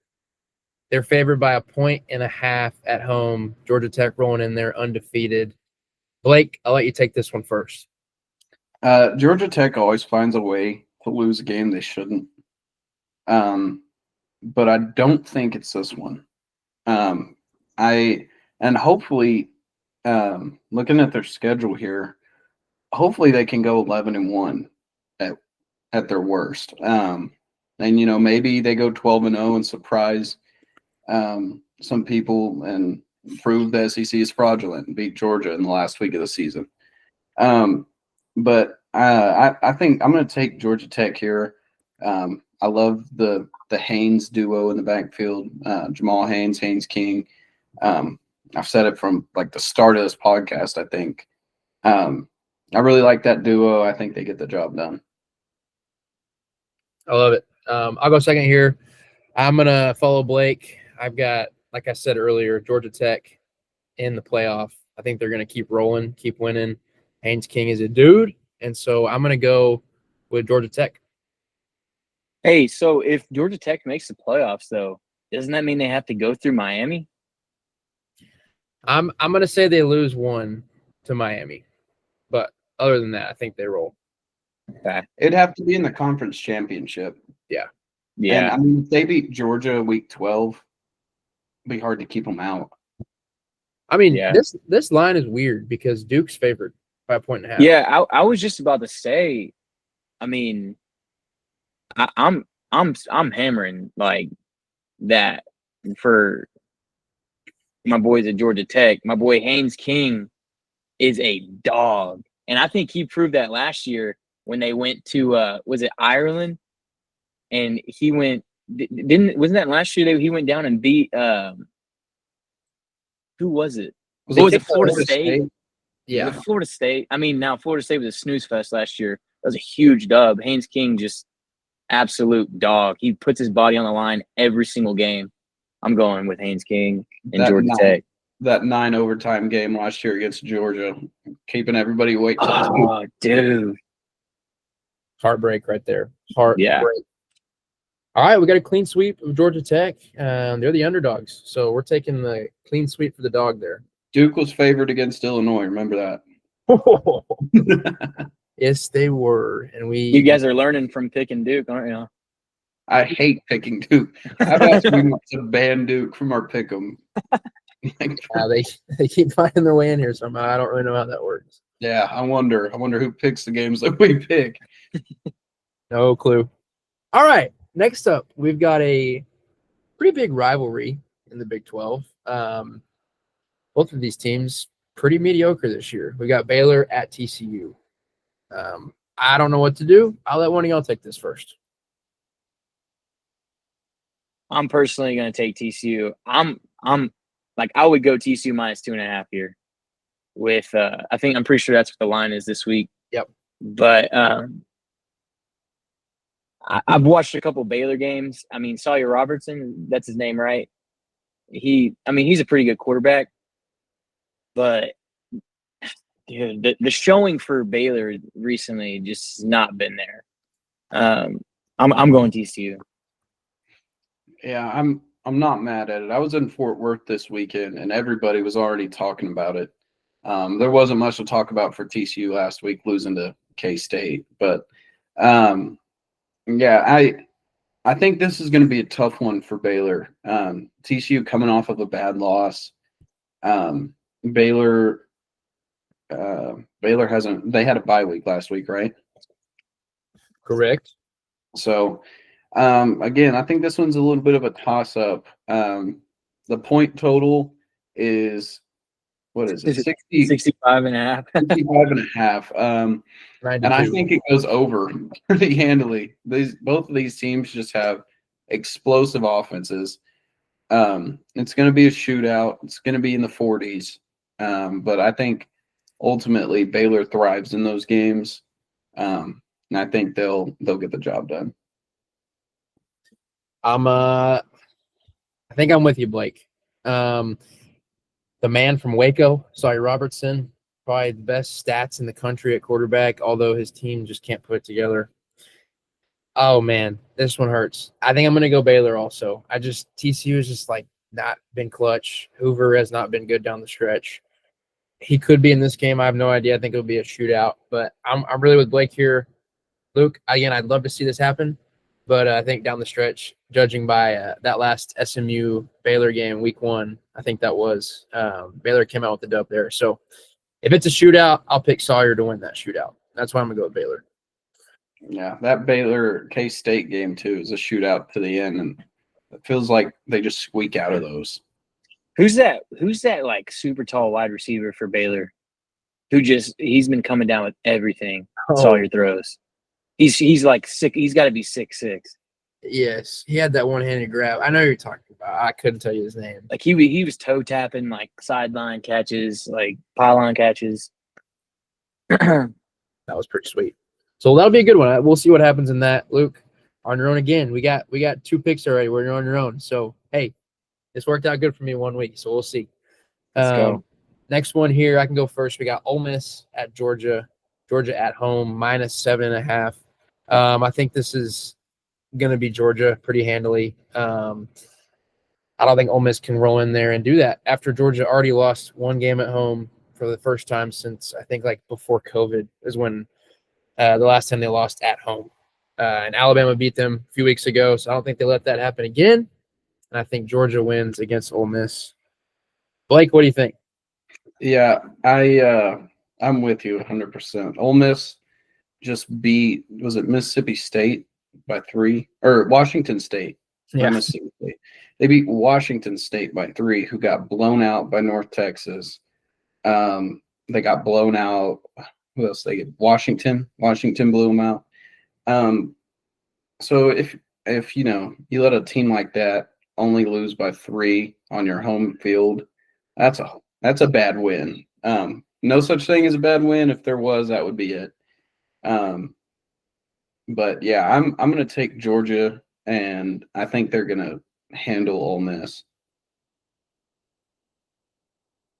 They're favored by 1.5 at home. Georgia Tech rolling in there undefeated. Blake, I'll let you take this one first. Georgia Tech always finds a way to lose a game they shouldn't. But I don't think it's this one. Hopefully, looking at their schedule here, hopefully they can go 11-1 at their worst. And maybe they go 12-0 and surprise some people and prove the SEC is fraudulent and beat Georgia in the last week of the season. But I think I'm going to take Georgia Tech here. I love the Haynes duo in the backfield, Jamal Haynes, Haynes King. I've said it from like the start of this podcast, I think. I really like that duo. I think they get the job done. I love it. I'll go second here. I'm going to follow Blake. I've got, like I said earlier, Georgia Tech in the playoff. I think they're going to keep rolling, keep winning. Haynes King is a dude. And so I'm going to go with Georgia Tech. Hey, so if Georgia Tech makes the playoffs, though, doesn't that mean they have to go through Miami? I'm going to say they lose one to Miami. But other than that, I think they roll. Okay. It'd have to be in the conference championship. Yeah. And I mean, if they beat Georgia week 12, it'd be hard to keep them out. I mean, Yeah. this line is weird because Duke's favored by 1.5. Yeah, I was just about to say, I mean, I'm hammering like that for my boys at Georgia Tech. My boy Haynes King is a dog, and I think he proved that last year when they went to was it Ireland, and he wasn't that last year he went down and beat who was it? Was it Florida State? Yeah. Florida State. I mean, now Florida State was a snooze fest last year. That was a huge dub. Haynes King just absolute dog. He puts his body on the line every single game. I'm going with Haynes King and Georgia Tech. That 9 overtime game last year against Georgia, keeping everybody waiting. Oh, dude. Heartbreak right there. Heartbreak. Yeah. All right, we got a clean sweep of Georgia Tech. They're the underdogs, so we're taking the clean sweep for the dog there. Duke was favored against Illinois. Remember that? Yes, they were. And you guys are learning from picking Duke, aren't you? I hate picking Duke. I've asked you to ban Duke from our pick 'em. They keep finding their way in here somehow. I don't really know how that works. Yeah, I wonder who picks the games that we pick. No clue. All right, next up, we've got a pretty big rivalry in the Big 12. Both of these teams pretty mediocre this year. We got Baylor at TCU. I don't know what to do. I'll let one of y'all take this first. I'm personally going to take TCU. I'm like, I would go TCU minus 2.5 here. With I'm pretty sure that's what the line is this week. Yep. But I've watched a couple Baylor games. I mean, Sawyer Robertson, that's his name, right? He's a pretty good quarterback. But dude, the showing for Baylor recently just has not been there. I'm going TCU. Yeah, I'm not mad at it. I was in Fort Worth this weekend, and everybody was already talking about it. There wasn't much to talk about for TCU last week, losing to K-State. But, yeah, I think this is going to be a tough one for Baylor. TCU coming off of a bad loss. Baylor hasn't – they had a bye week last week, right? Correct. So, again, I think this one's a little bit of a toss-up. The point total is – what is it? 65.5. 65.5. And I think it goes over pretty handily. Both of these teams just have explosive offenses. It's going to be a shootout. It's going to be in the 40s. But I think ultimately Baylor thrives in those games. And I think they'll get the job done. I think I'm with you, Blake. The man from Waco, Sawyer Robertson, probably the best stats in the country at quarterback, although his team just can't put it together. Oh, man, this one hurts. I think I'm going to go Baylor also. TCU has just like not been clutch. Hoover has not been good down the stretch. He could be in this game. I have no idea. I think it'll be a shootout, but I'm really with Blake here. Luke, again, I'd love to see this happen. But I think down the stretch, judging by that last SMU Baylor game, week 1, I think that was Baylor came out with the dub there. So if it's a shootout, I'll pick Sawyer to win that shootout. That's why I'm going to go with Baylor. Yeah, that Baylor K-State game, too, is a shootout to the end. And It feels like they just squeak out of those. Who's that like super tall wide receiver for Baylor? He's been coming down with everything. Saw your throws. He's like sick. He's got to be 6'6". Yes, he had that one-handed grab. I know who you're talking about. I couldn't tell you his name. Like he was toe tapping like sideline catches, like pylon catches. That was pretty sweet. So that'll be a good one. We'll see what happens in that. Luke, on your own again. We got 2 picks already. We're on your own. So hey, this worked out good for me 1 week. So we'll see. Let's go. Next one here, I can go first. We got Ole Miss at Georgia. Georgia at home, -7.5. I think this is going to be Georgia pretty handily. I don't think Ole Miss can roll in there and do that after Georgia already lost 1 game at home for the first time since I think like before COVID is when the last time they lost at home. And Alabama beat them a few weeks ago, so I don't think they let that happen again. And I think Georgia wins against Ole Miss. Blake, what do you think? Yeah, I'm with you 100%. Ole Miss just beat, was it Mississippi State by 3 or Washington State? Yeah. Mississippi State. They beat Washington State by 3, who got blown out by North Texas. They got blown out. Who else? They get Washington. Washington blew them out. So if you let a team like that only lose by 3 on your home field, that's a bad win. No such thing as a bad win. If there was, that would be it. But yeah, I'm going to take Georgia, and I think they're going to handle Ole Miss.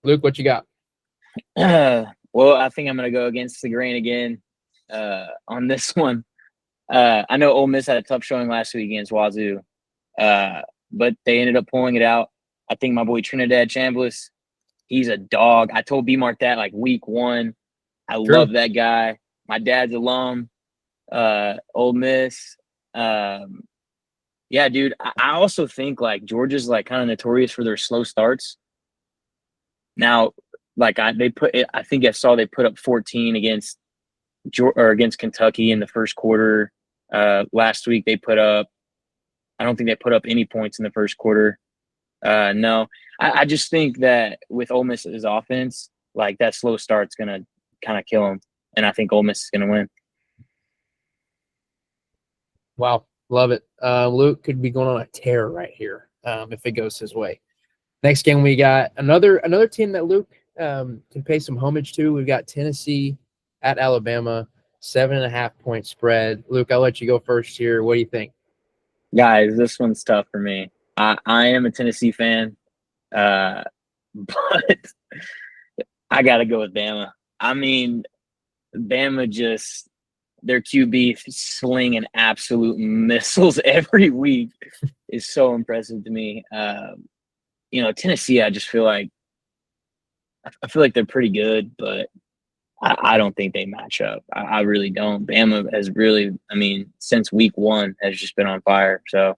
Luke, what you got? Well, I think I'm going to go against the grain again on this one. I know Ole Miss had a tough showing last week against Wazoo, but they ended up pulling it out. I think my boy Trinidad Chambliss, he's a dog. I told B-Mark that like week 1. I love that guy. My dad's alum, Ole Miss. Yeah, dude. I also think like Georgia's like kind of notorious for their slow starts. Now, like I think I saw they put up 14 against Kentucky in the first quarter. Last week I don't think they put up any points in the first quarter. No, I just think that with Ole Miss's offense, like that slow start's gonna kind of kill them, and I think Ole Miss is gonna win. Wow, love it. Luke could be going on a tear right here if it goes his way. Next game, we got another team that Luke can pay some homage to. We've got Tennessee at Alabama, 7.5 point spread. Luke, I'll let you go first here. What do you think? Guys, this one's tough for me. I am a Tennessee fan, but I got to go with Bama. I mean, Bama just their QB slinging absolute missiles every week is so impressive to me. Tennessee, I feel like they're pretty good, but I don't think they match up. I really don't. Bama has really, since week 1 has just been on fire. So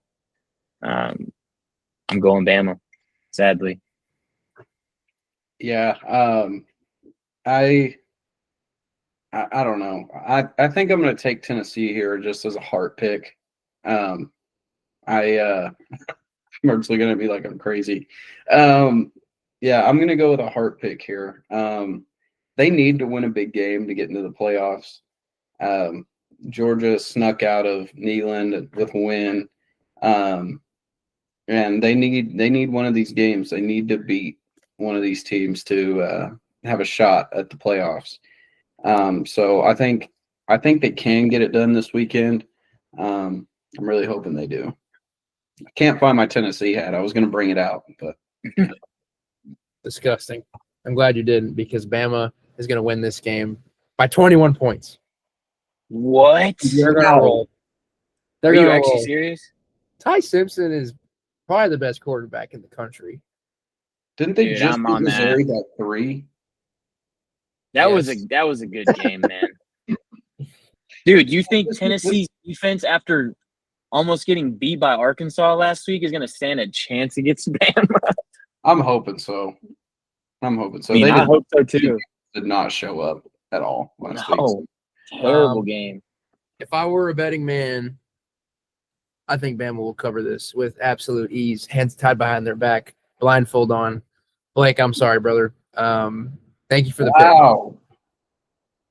I'm going Bama, sadly. Yeah. I don't know. I think I'm going to take Tennessee here just as a heart pick. I'm actually going to be like I'm crazy. Yeah, I'm going to go with a heart pick here. They need to win a big game to get into the playoffs. Georgia snuck out of Neyland with a win. And they need one of these games. They need to beat one of these teams to have a shot at the playoffs. So I think they can get it done this weekend. I'm really hoping they do. I can't find my Tennessee hat. I was going to bring it out, but disgusting. I'm glad you didn't, because Bama is going to win this game by 21 points. What? They're going to roll. Are you actually serious? Ty Simpson is probably the best quarterback in the country. Didn't they just beat Missouri by 3? That was a good game, man. Dude, you think Tennessee's defense, after almost getting beat by Arkansas last week, is going to stand a chance against Bama? I'm hoping so. I hope so too. Did not show up at all last week. Terrible game. If I were a betting man, I think Bama will cover this with absolute ease, hands tied behind their back, blindfold on. Blake, I'm sorry, brother. Thank you for the pick. Wow.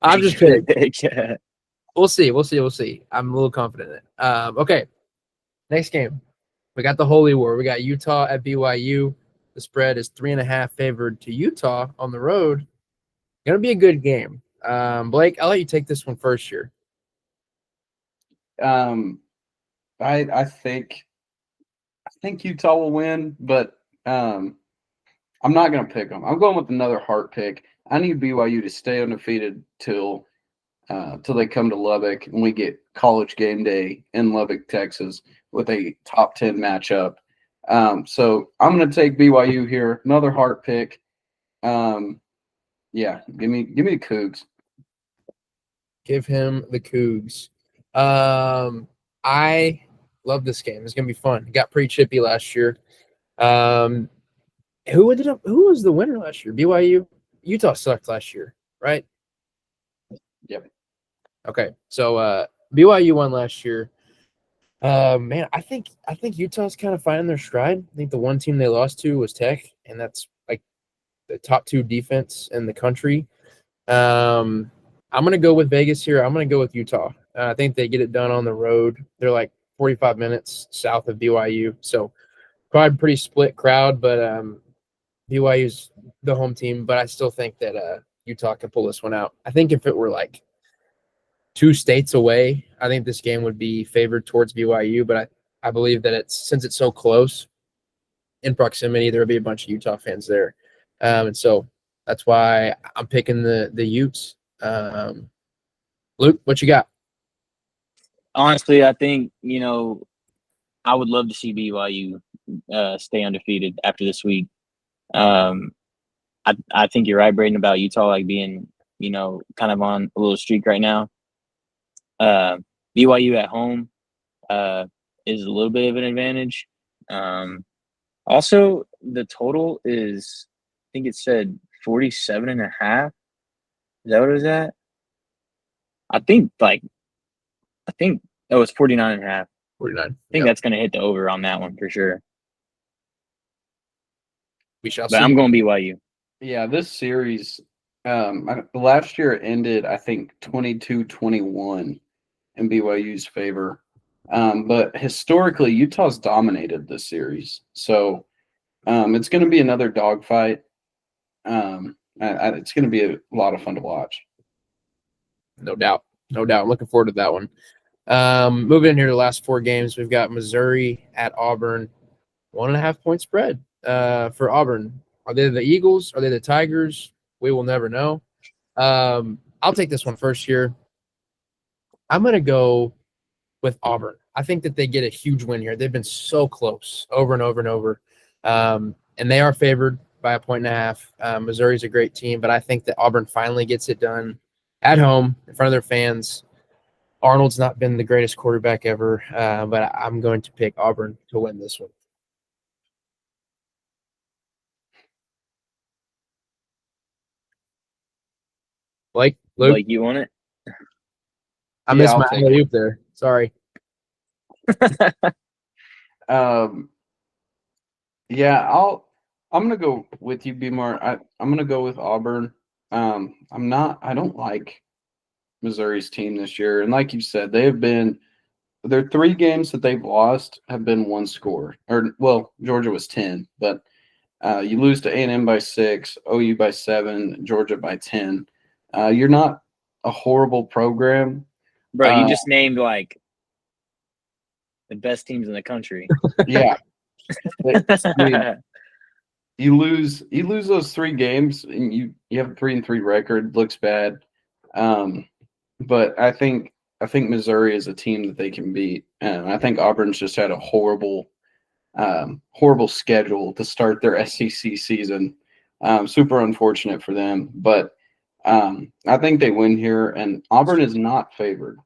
I'm just kidding. Yeah. We'll see. I'm a little confident in it. Okay. Next game. We got the Holy War. We got Utah at BYU. The spread is 3.5 favored to Utah on the road. Gonna be a good game. Blake, I'll let you take this one first here. I think Utah will win, but I'm not going to pick them. I'm going with another heart pick. I need BYU to stay undefeated till they come to Lubbock and we get College Game Day in Lubbock, Texas, with a top 10 matchup. So I'm going to take BYU here. Another heart pick. Yeah, give me the Cougs. Give him the Cougs. I love this game. It's gonna be fun. It got pretty chippy last year. Who was the winner last year? BYU? Utah sucked last year, right? Yep. Okay. So BYU won last year. Man, I think Utah's kind of finding their stride. I think the one team they lost to was Tech, and that's like the top 2 defense in the country. I'm going to go with Vegas here. I'm going to go with Utah. I think they get it done on the road. They're like 45 minutes south of BYU. So probably pretty split crowd, but BYU's the home team. But I still think that Utah can pull this one out. I think if it were like 2 states away, I think this game would be favored towards BYU. But I believe that since it's so close in proximity, there will be a bunch of Utah fans there. And so that's why I'm picking the Utes. Luke, what you got? Honestly, I think, I would love to see BYU stay undefeated after this week. I think you're right, Braden, about Utah like being, kind of on a little streak right now. BYU at home is a little bit of an advantage. Also, the total is, I think it said 47.5. Is that what it was at? I think it's 49.5. 49. I think that's going to hit the over on that one for sure. We shall But see. I'm going BYU. Yeah, this series, last year it ended, I think, 22-21 in BYU's favor. But historically, Utah's dominated this series. So it's going to be another dogfight. It's going to be a lot of fun to watch. No doubt. I'm looking forward to that one. Moving in here to the last 4 games, we've got Missouri at Auburn. 1.5 point spread for Auburn. Are they the Eagles? Are they the Tigers? We will never know. I'll take this one first here. I'm going to go with Auburn. I think that they get a huge win here. They've been so close over and over and over. And they are favored by 1.5. Missouri's a great team, but I think that Auburn finally gets it done at home in front of their fans. Arnold's not been the greatest quarterback ever, but I'm going to pick Auburn to win this one. Luke? Blake, you want it? I missed I'll my take alley-oop there. Sorry. Yeah, I'm gonna go with you, Bmar. I'm gonna go with Auburn. I don't like Missouri's team this year, and like you said, their 3 games that they've lost have been 1 score. Or well, Georgia was 10, but you lose to A&M by 6, OU by 7, Georgia by 10. You're not a horrible program. Bro, you just named like the best teams in the country. Yeah. I mean, you lose those 3 games and you have a 3-3 record. Looks bad. But I think Missouri is a team that they can beat. And I think Auburn's just had a horrible schedule to start their SEC season. Super unfortunate for them. But I think they win here, and Auburn is not favored.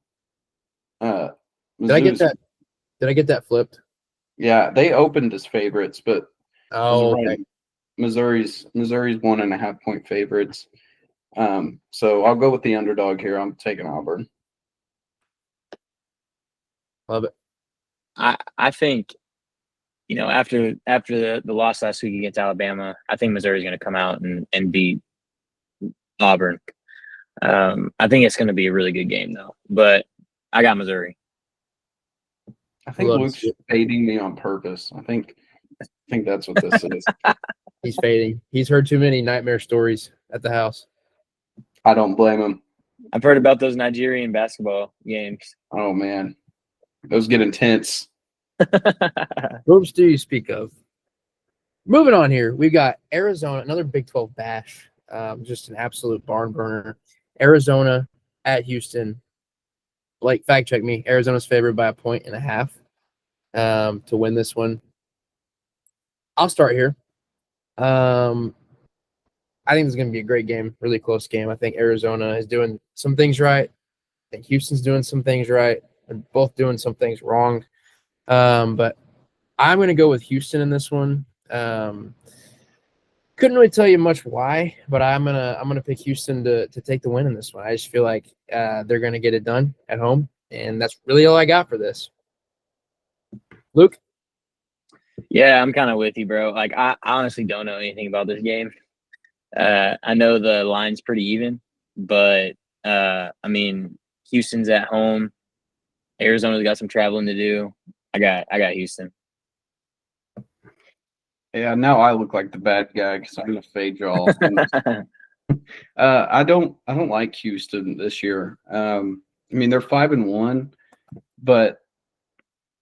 Did I get that flipped? Yeah, they opened as favorites, but Okay. Missouri's 1.5 point favorites. So I'll go with the underdog here. I'm taking Auburn. Love it. I think, after the loss last week against Alabama, I think Missouri's going to come out and beat Auburn. I think it's going to be a really good game though, but I got Missouri. I think Love Luke's it. fading me on purpose. I think that's what this is. He's fading. He's heard too many nightmare stories at the house. I don't blame him. I've heard about those Nigerian basketball games. Oh man, those get intense. Groups do you speak of? Moving on here, we got Arizona, another Big 12 bash. Just an absolute barn burner. Arizona at Houston. Blake, fact check me. Arizona's favored by 1.5 to win this one. I'll start here. I think it's going to be a great game, really close game. I think Arizona is doing some things right. I think Houston's doing some things right. They're both doing some things wrong. But I'm going to go with Houston in this one. Couldn't really tell you much why, but I'm gonna pick Houston to take the win in this one. I just feel like they're gonna get it done at home, and that's really all I got for this. Luke? Yeah, I'm kind of with you, bro. Like, I honestly don't know anything about this game. I know the line's pretty even, but I mean, Houston's at home. Arizona's got some traveling to do. I got Houston. Yeah, now I look like the bad guy because I'm gonna fade y'all. I don't like Houston this year. I mean, they're 5-1, but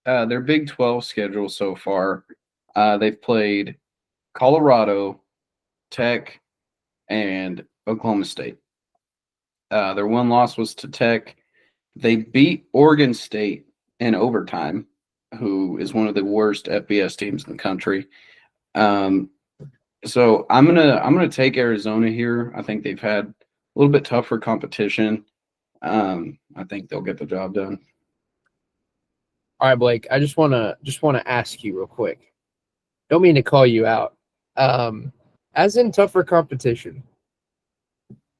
their Big 12 schedule so far, they've played Colorado, Tech, and Oklahoma State. Their one loss was to Tech. They beat Oregon State in overtime, who is one of the worst FBS teams in the country. So I'm gonna take Arizona here. I think they've had a little bit tougher competition. I think they'll get the job done. All right, Blake. I just wanna ask you real quick. Don't mean to call you out. As in tougher competition,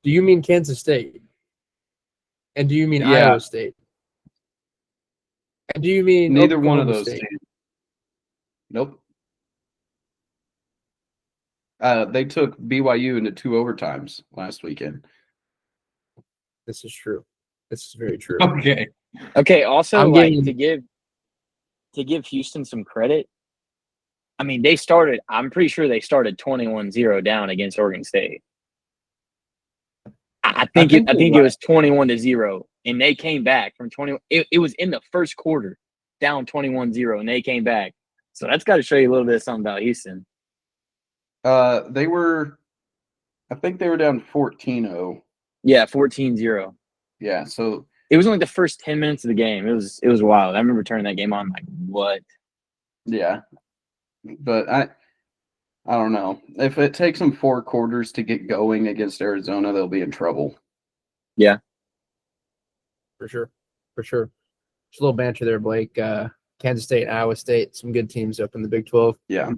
do you mean Kansas State? And do you mean Iowa State? And do you mean neither Oklahoma one of those State? teams? Nope. They took BYU into 2 overtimes last weekend. This is true. This is very true. Okay. Okay. Also, I'm like getting- to give Houston some credit. I mean, I'm pretty sure they started 21-0 down against Oregon State. I think it was 21-0, and they came back from 20. It was in the first quarter, down 21-0, and they came back. So that's got to show you a little bit of something about Houston. I think they were down 14-0. Yeah, 14-0. Yeah, so it was only the first 10 minutes of the game. It was wild. I remember turning that game on like, what? Yeah. But I don't know. If it takes them 4 quarters to get going against Arizona, they'll be in trouble. Yeah. For sure. Just a little banter there, Blake. Kansas State, Iowa State, some good teams up in the Big 12. Yeah.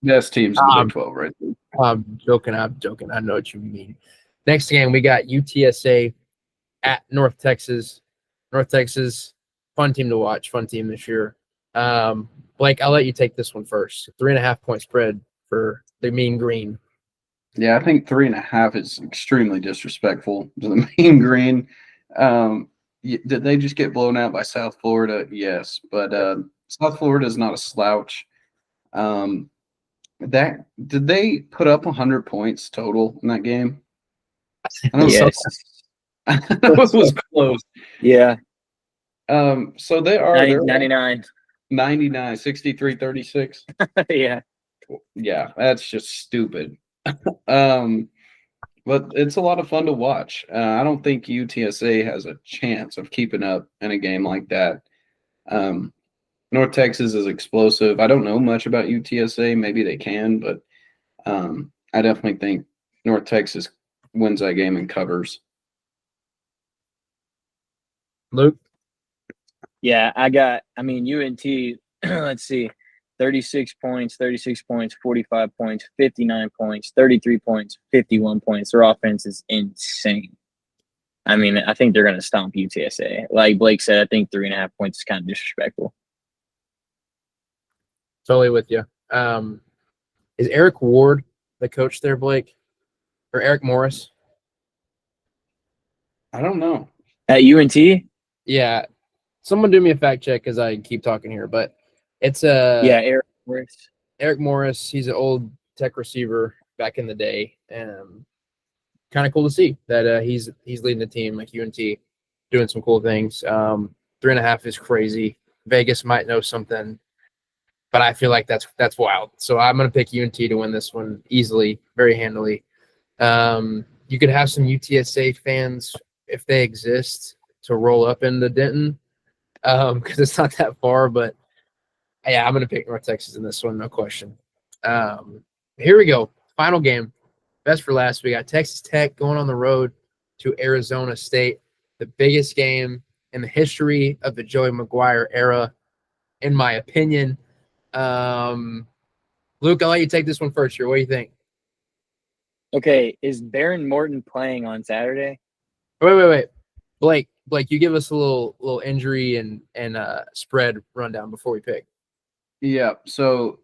Best teams in the Big 12, right? I'm joking. I know what you mean. Next game, we got UTSA at North Texas. North Texas, fun team to watch. Fun team this year. Blake, I'll let you take this one first. 3.5 point spread for the Mean Green. Yeah, I think 3.5 is extremely disrespectful to the Mean Green. Did they just get blown out by South Florida? Yes, but South Florida is not a slouch. Did they put up 100 points total in that game? I don't Yes. It was close. Yeah. So they are 99. 99, 63, 36. Yeah. Yeah, that's just stupid. But it's a lot of fun to watch. I don't think UTSA has a chance of keeping up in a game like that. North Texas is explosive. I don't know much about UTSA. Maybe they can, but I definitely think North Texas wins that game and covers. Luke? Yeah, UNT, let's see, 36 points, 45 points, 59 points, 33 points, 51 points. Their offense is insane. I mean, I think they're going to stomp UTSA. Like Blake said, I think 3.5 points is kind of disrespectful. Totally with you. Is Eric Ward the coach there, Blake, or Eric Morris? I don't know. At UNT? Yeah, someone do me a fact check as I keep talking here, but it's Yeah, Eric Morris. Eric Morris. He's an old Tech receiver back in the day. Kind of cool to see that he's leading the team like UNT, doing some cool things. 3.5 is crazy. Vegas might know something, but I feel like that's wild. So I'm gonna pick UNT to win this one easily, very handily. You could have some UTSA fans, if they exist, to roll up into Denton, because it's not that far. But yeah, I'm gonna pick North Texas in this one, no question. Here we go, final game, best for last. We got Texas Tech going on the road to Arizona State, the biggest game in the history of the Joey McGuire era, in my opinion. Luke, I'll let you take this one first here. What do you think? Okay, is Baron Morton playing on Saturday? Wait. Blake, you give us a little injury and spread rundown before we pick. Yeah. So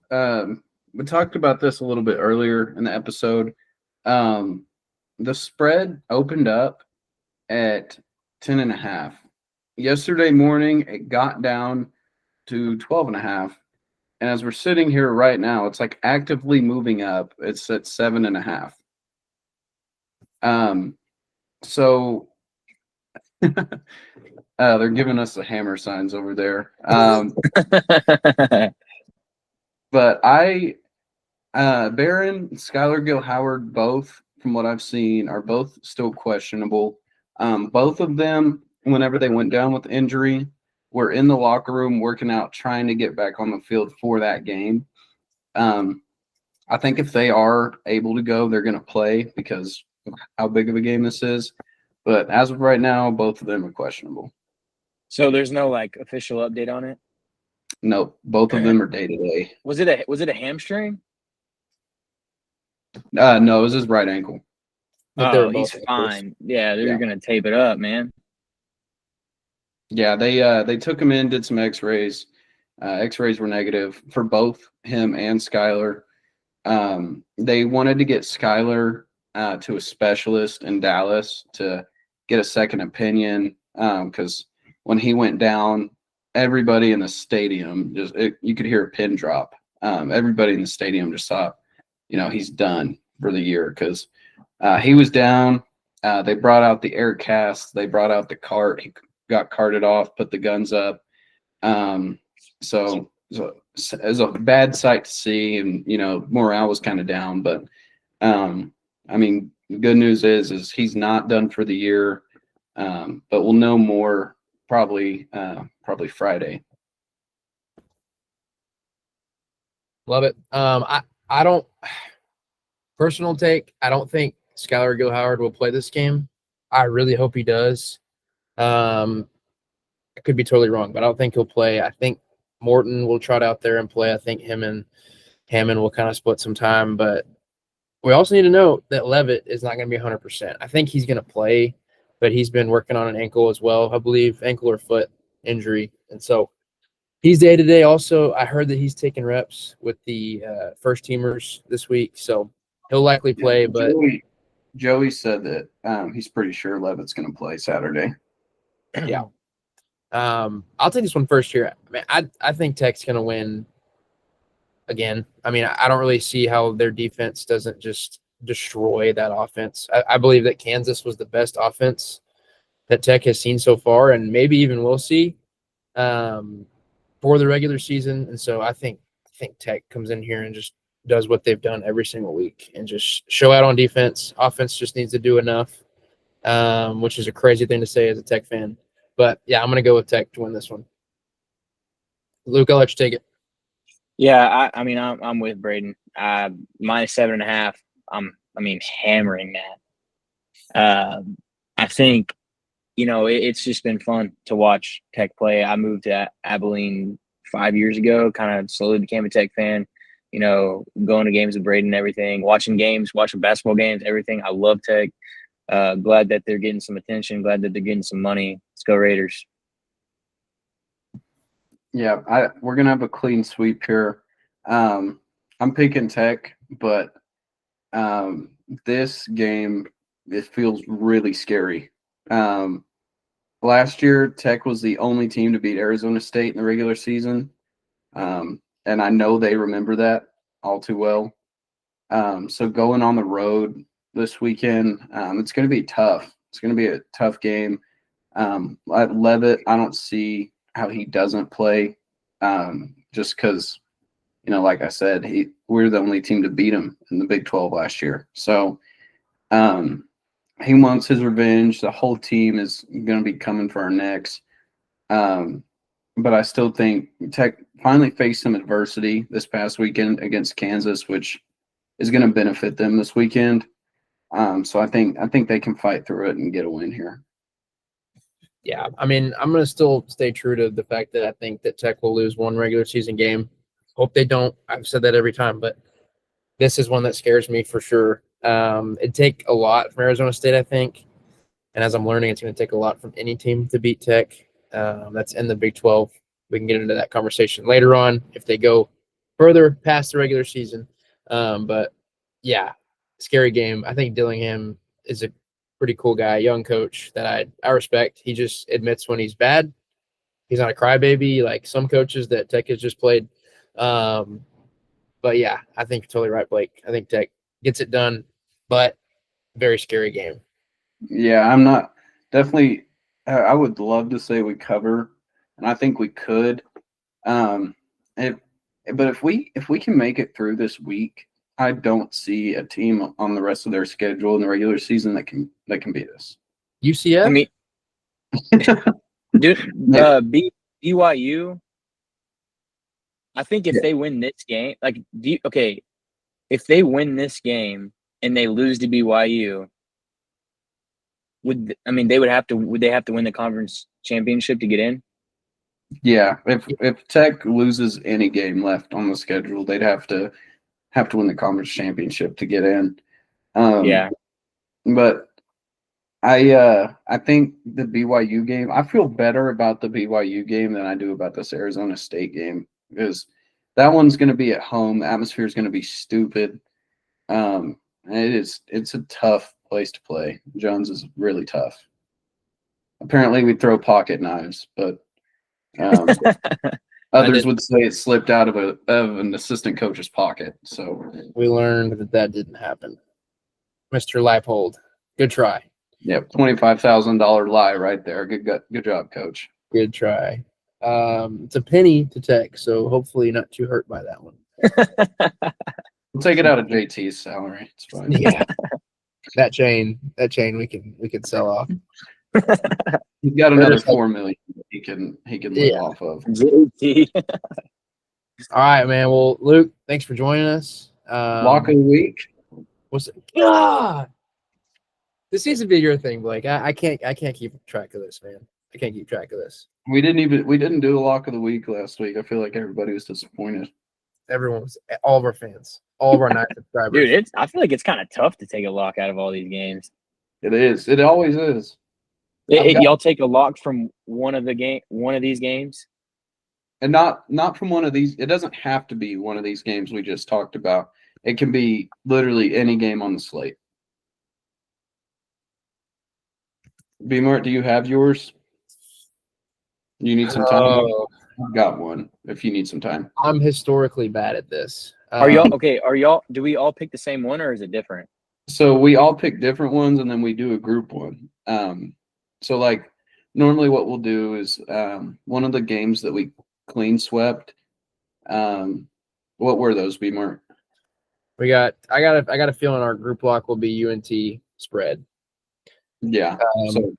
we talked about this a little bit earlier in the episode. The spread opened up at 10.5. Yesterday morning, it got down to 12.5. And as we're sitting here right now, it's like actively moving up. It's at 7.5. So they're giving us the hammer signs over there. But Baron, Skylar Gill Howard, both, from what I've seen, are both still questionable. Both of them, whenever they went down with injury, were in the locker room working out, trying to get back on the field for that game. I think if they are able to go, they're going to play because of how big of a game this is. But as of right now, both of them are questionable. So there's no like official update on it? No, both of them are day-to-day. Was it a hamstring? No, it was his right ankle. But they were He's both ankles. fine. Yeah, they're Yeah. gonna tape it up, man. Yeah, they took him in, did some X-rays. X-rays were negative for both him and Skylar. They wanted to get Skylar to a specialist in Dallas to get a second opinion because when he went down, everybody in the stadium you could hear a pin drop. Everybody in the stadium just thought, he's done for the year because he was down. They brought out the air cast. They brought out the cart. He got carted off, put the guns up. So it was a bad sight to see, and morale was kind of down. But the good news is he's not done for the year. But we'll know more probably Friday. Love it. I don't, personal take, I don't think Skylar Gill Howard will play this game. I really hope he does. I could be totally wrong, but I don't think he'll play. I think Morton will trot out there and play. I think him and Hammond will kind of split some time, but we also need to know that Levitt is not going to be 100%. I think he's going to play, but he's been working on an ankle as well, I believe, ankle or foot injury. And so he's day-to-day also. I heard that he's taking reps with the first teamers this week, so he'll likely play. Yeah, but Joey said that he's pretty sure Levitt's going to play Saturday. Yeah. I'll take this one first here. I think Tech's going to win again. I don't really see how their defense doesn't just destroy that offense. I believe that Kansas was the best offense that Tech has seen so far, and maybe even will see for the regular season. And so I think Tech comes in here and just does what they've done every single week and just show out on defense. Offense just needs to do enough, which is a crazy thing to say as a Tech fan. But yeah, I'm going to go with Tech to win this one. Luke, I'll let you take it. Yeah, I'm with Braden. Minus 7.5. I'm hammering that. I think, it's just been fun to watch Tech play. I moved to Abilene 5 years ago, kind of slowly became a Tech fan, going to games with Braden and everything, watching basketball games, everything. I love Tech. Glad that they're getting some attention. Glad that they're getting some money. Let's go Raiders. Yeah, we're going to have a clean sweep here. I'm picking Tech, but this game, it feels really scary. Last year, Tech was the only team to beat Arizona State in the regular season, and I know they remember that all too well. So going on the road this weekend, it's going to be tough. It's going to be a tough game. Levitt, I don't see how he doesn't play, just because, like I said, we're the only team to beat him in the Big 12 last year. So he wants his revenge. The whole team is going to be coming for our necks. But I still think Tech finally faced some adversity this past weekend against Kansas, which is going to benefit them this weekend. So I think they can fight through it and get a win here. Yeah, I mean, I'm going to still stay true to the fact that I think that Tech will lose one regular season game. Hope they don't. I've said that every time, but this is one that scares me for sure. It'd take a lot from Arizona State, I think. And as I'm learning, it's going to take a lot from any team to beat Tech. That's in the Big 12. We can get into that conversation later on if they go further past the regular season. But, yeah, scary game. I think Dillingham is a pretty cool guy, young coach that I respect. He just admits when he's bad. He's not a crybaby like some coaches that Tech has just played. But, yeah, I think you're totally right, Blake. I think Tech gets it done, but very scary game. Yeah, I'm not definitely. I would love to say we cover, and I think we could. But if we can make it through this week, I don't see a team on the rest of their schedule in the regular season that can beat us. UCF? I mean, dude, BYU. I think if they win this game, if they win this game and they lose to BYU, would they have to win the conference championship to get in? Yeah, if Tech loses any game left on the schedule, they'd have to win the conference championship to get in. Yeah, but I think the BYU game, I feel better about the BYU game than I do about this Arizona State game, because that one's going to be at home. The atmosphere is going to be stupid. And it's a tough place to play. Jones is really tough. Apparently we throw pocket knives, but others would say it slipped out of an assistant coach's pocket. So we learned that didn't happen. Mr. Leipold, good try. Yep, $25,000 lie right there. Good job, coach. Good try. It's a penny to Tech, so hopefully not too hurt by that one. We'll take it out of JT's salary. It's fine. Yeah, that chain we can sell off. He's got another $4 million he can live off of. JT. All right, man. Well, Luke, thanks for joining us. Lock of the week. What's it? Ah! This needs to be your thing, Blake. I can't keep track of this, man. I can't keep track of this. We didn't do a lock of the week last week. I feel like everybody was disappointed. All of our fans, all of our 9 subscribers. Dude, I feel like it's kind of tough to take a lock out of all these games. It is. It always is. Y'all take a lock from one of these games, and not from one of these. It doesn't have to be one of these games we just talked about. It can be literally any game on the slate. Beamer, do you have yours? You need some time. I've got one. If you need some time, I'm historically bad at this. Are y'all okay? Do we all pick the same one, or is it different? So we all pick different ones, and then we do a group one. So like normally what we'll do is one of the games that we clean swept. What were those, Beamer? I got a feeling our group block will be UNT spread. Yeah. So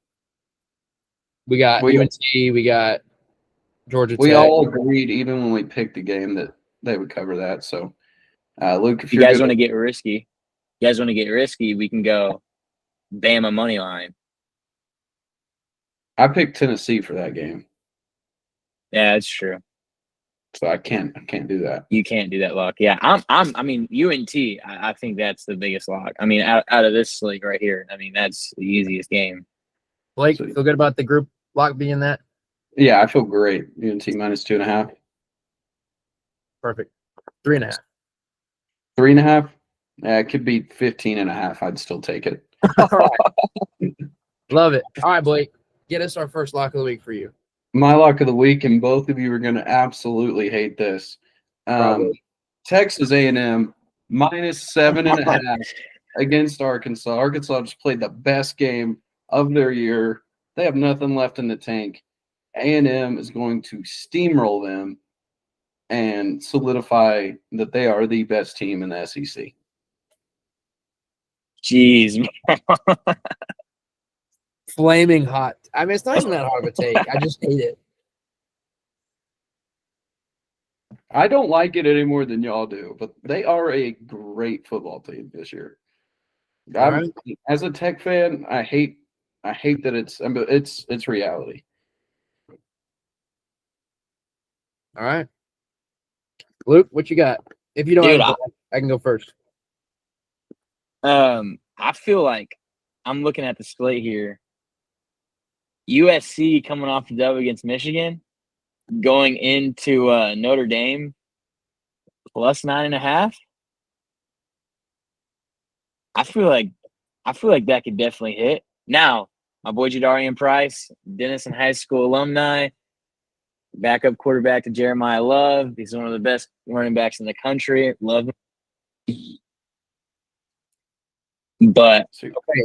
we got UNT, we got Georgia Tech. We all agreed, even when we picked the game, that they would cover that. So, Luke, if you guys want to get risky, we can go Bama money line. I picked Tennessee for that game. Yeah, that's true. So I can't do that. You can't do that lock. Yeah, I mean UNT. I think that's the biggest lock. I mean, out of this slate right here, I mean that's the easiest game. Blake, feel good about the group lock being that? Yeah, I feel great. UNT -2.5. Perfect. 3.5. 3.5. Yeah, it could be 15.5. I'd still take it. All right. Love it. All right, Blake. Get us our first lock of the week for you. My lock of the week, and both of you are going to absolutely hate this. Probably. Texas A&M -7.5 against Arkansas. Arkansas just played the best game of their year. They have nothing left in the tank. A&M is going to steamroll them and solidify that they are the best team in the SEC. Jeez. Flaming hot. I mean, it's not even that hard of a take. I just hate it. I don't like it any more than y'all do, but they are a great football team this year. All right. As a Tech fan, I hate that it's reality. All right. Luke, what you got? If you don't Dude, have I can go first. I feel like I'm looking at the slate here. USC coming off the dub against Michigan, going into Notre Dame +9.5. I feel like that could definitely hit. Now, my boy Jadarian Price, Denison High School alumni, backup quarterback to Jeremiah Love. He's one of the best running backs in the country. Love him. But Okay.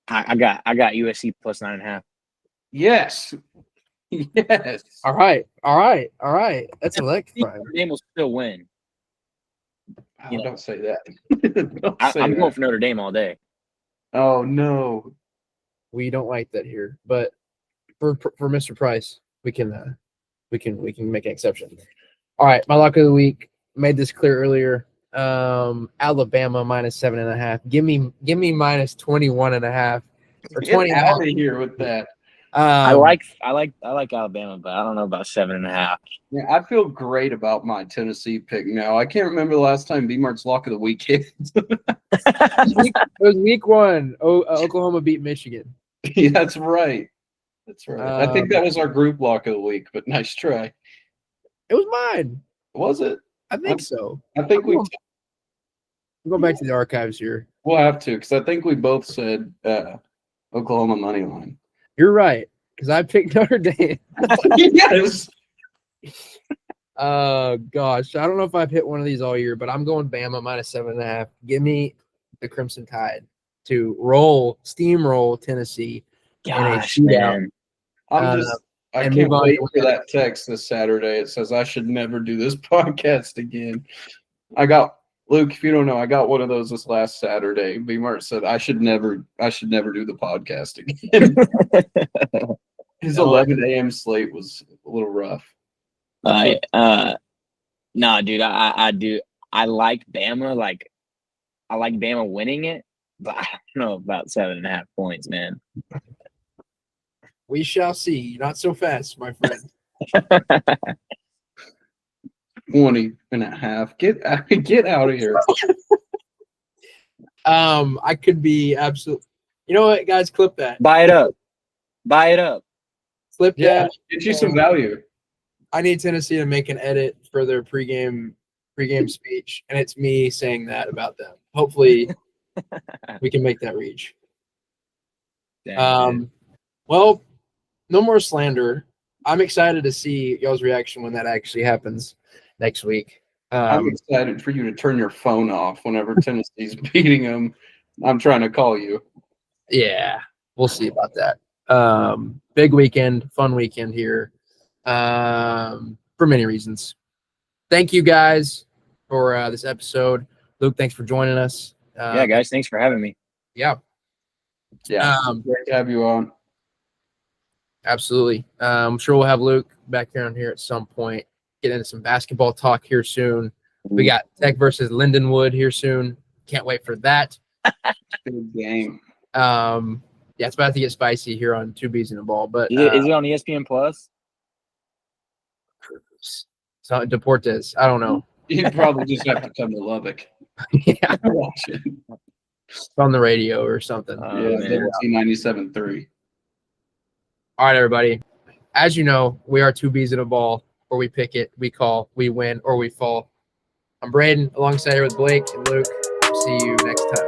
I got USC +9.5. Yes. Yes. All right. That's electrifying. Notre Dame will still win. Oh, don't say that. Don't say I'm that. going for Notre Dame all day. Oh no. We don't like that here, but for Mr. Price, we can make an exception. All right, my lock of the week, made this clear earlier. Alabama -7.5. Give me -21.5 or Get 20. out of here with that. I like Alabama, but I don't know about 7.5. Yeah, I feel great about my Tennessee pick now. I can't remember the last time B-Mart's lock of the week hit. It was week 1. Oklahoma beat Michigan. Yeah, that's right. That's right. I think that was our group lock of the week, but nice try. It was mine. Was it? I think so. I think I'm going back to the archives here. we'll have to, because I think we both said Oklahoma money line. You're right, because I picked Notre Dame. Yes. Gosh, I don't know if I've hit one of these all year, but I'm going Bama -7.5. Give me the Crimson Tide to steamroll Tennessee in a Gosh, shootout. I and can't move on wait to for that text this Saturday. It says I should never do this podcast again. Luke, if you don't know, I got one of those this last Saturday. B-Mart said I should never do the podcast again. His 11 a.m. slate was a little rough. No, dude, I do. I like Bama. Like, I like Bama winning it, but I don't know about 7.5 points, man. We shall see. Not so fast, my friend. 20.5. Get out of here. I could be absolute. You know what, guys? Clip that. Buy it up. Clip Yeah, that. get you some value. I need Tennessee to make an edit for their pregame speech, and it's me saying that about them. Hopefully, we can make that reach. Damn, dude. Well, no more slander. I'm excited to see y'all's reaction when that actually happens next week. I'm excited for you to turn your phone off whenever Tennessee's beating them. I'm trying to call you. Yeah, we'll see about that. Big weekend, fun weekend here, for many reasons. Thank you guys for this episode. Luke, thanks for joining us. Yeah, guys, thanks for having me. Yeah. Yeah, great to have you on. Absolutely. I'm sure we'll have Luke back down here at some point. Get into some basketball talk here soon. We got Tech versus Lindenwood here soon. Can't wait for that. Good game. Yeah, it's about to get spicy here on Two Bees in a Ball. But Is it on ESPN Plus? so Deportes. I don't know. You probably just have to come to Lubbock. Yeah, Watch it. it's on the radio or something. Yeah, Man. 97.3. All right, everybody. As you know, we are Two Bees in a Ball. or we pick it, we call, we win, or we fall. I'm Braden, alongside here with Blake and Luke. See you next time.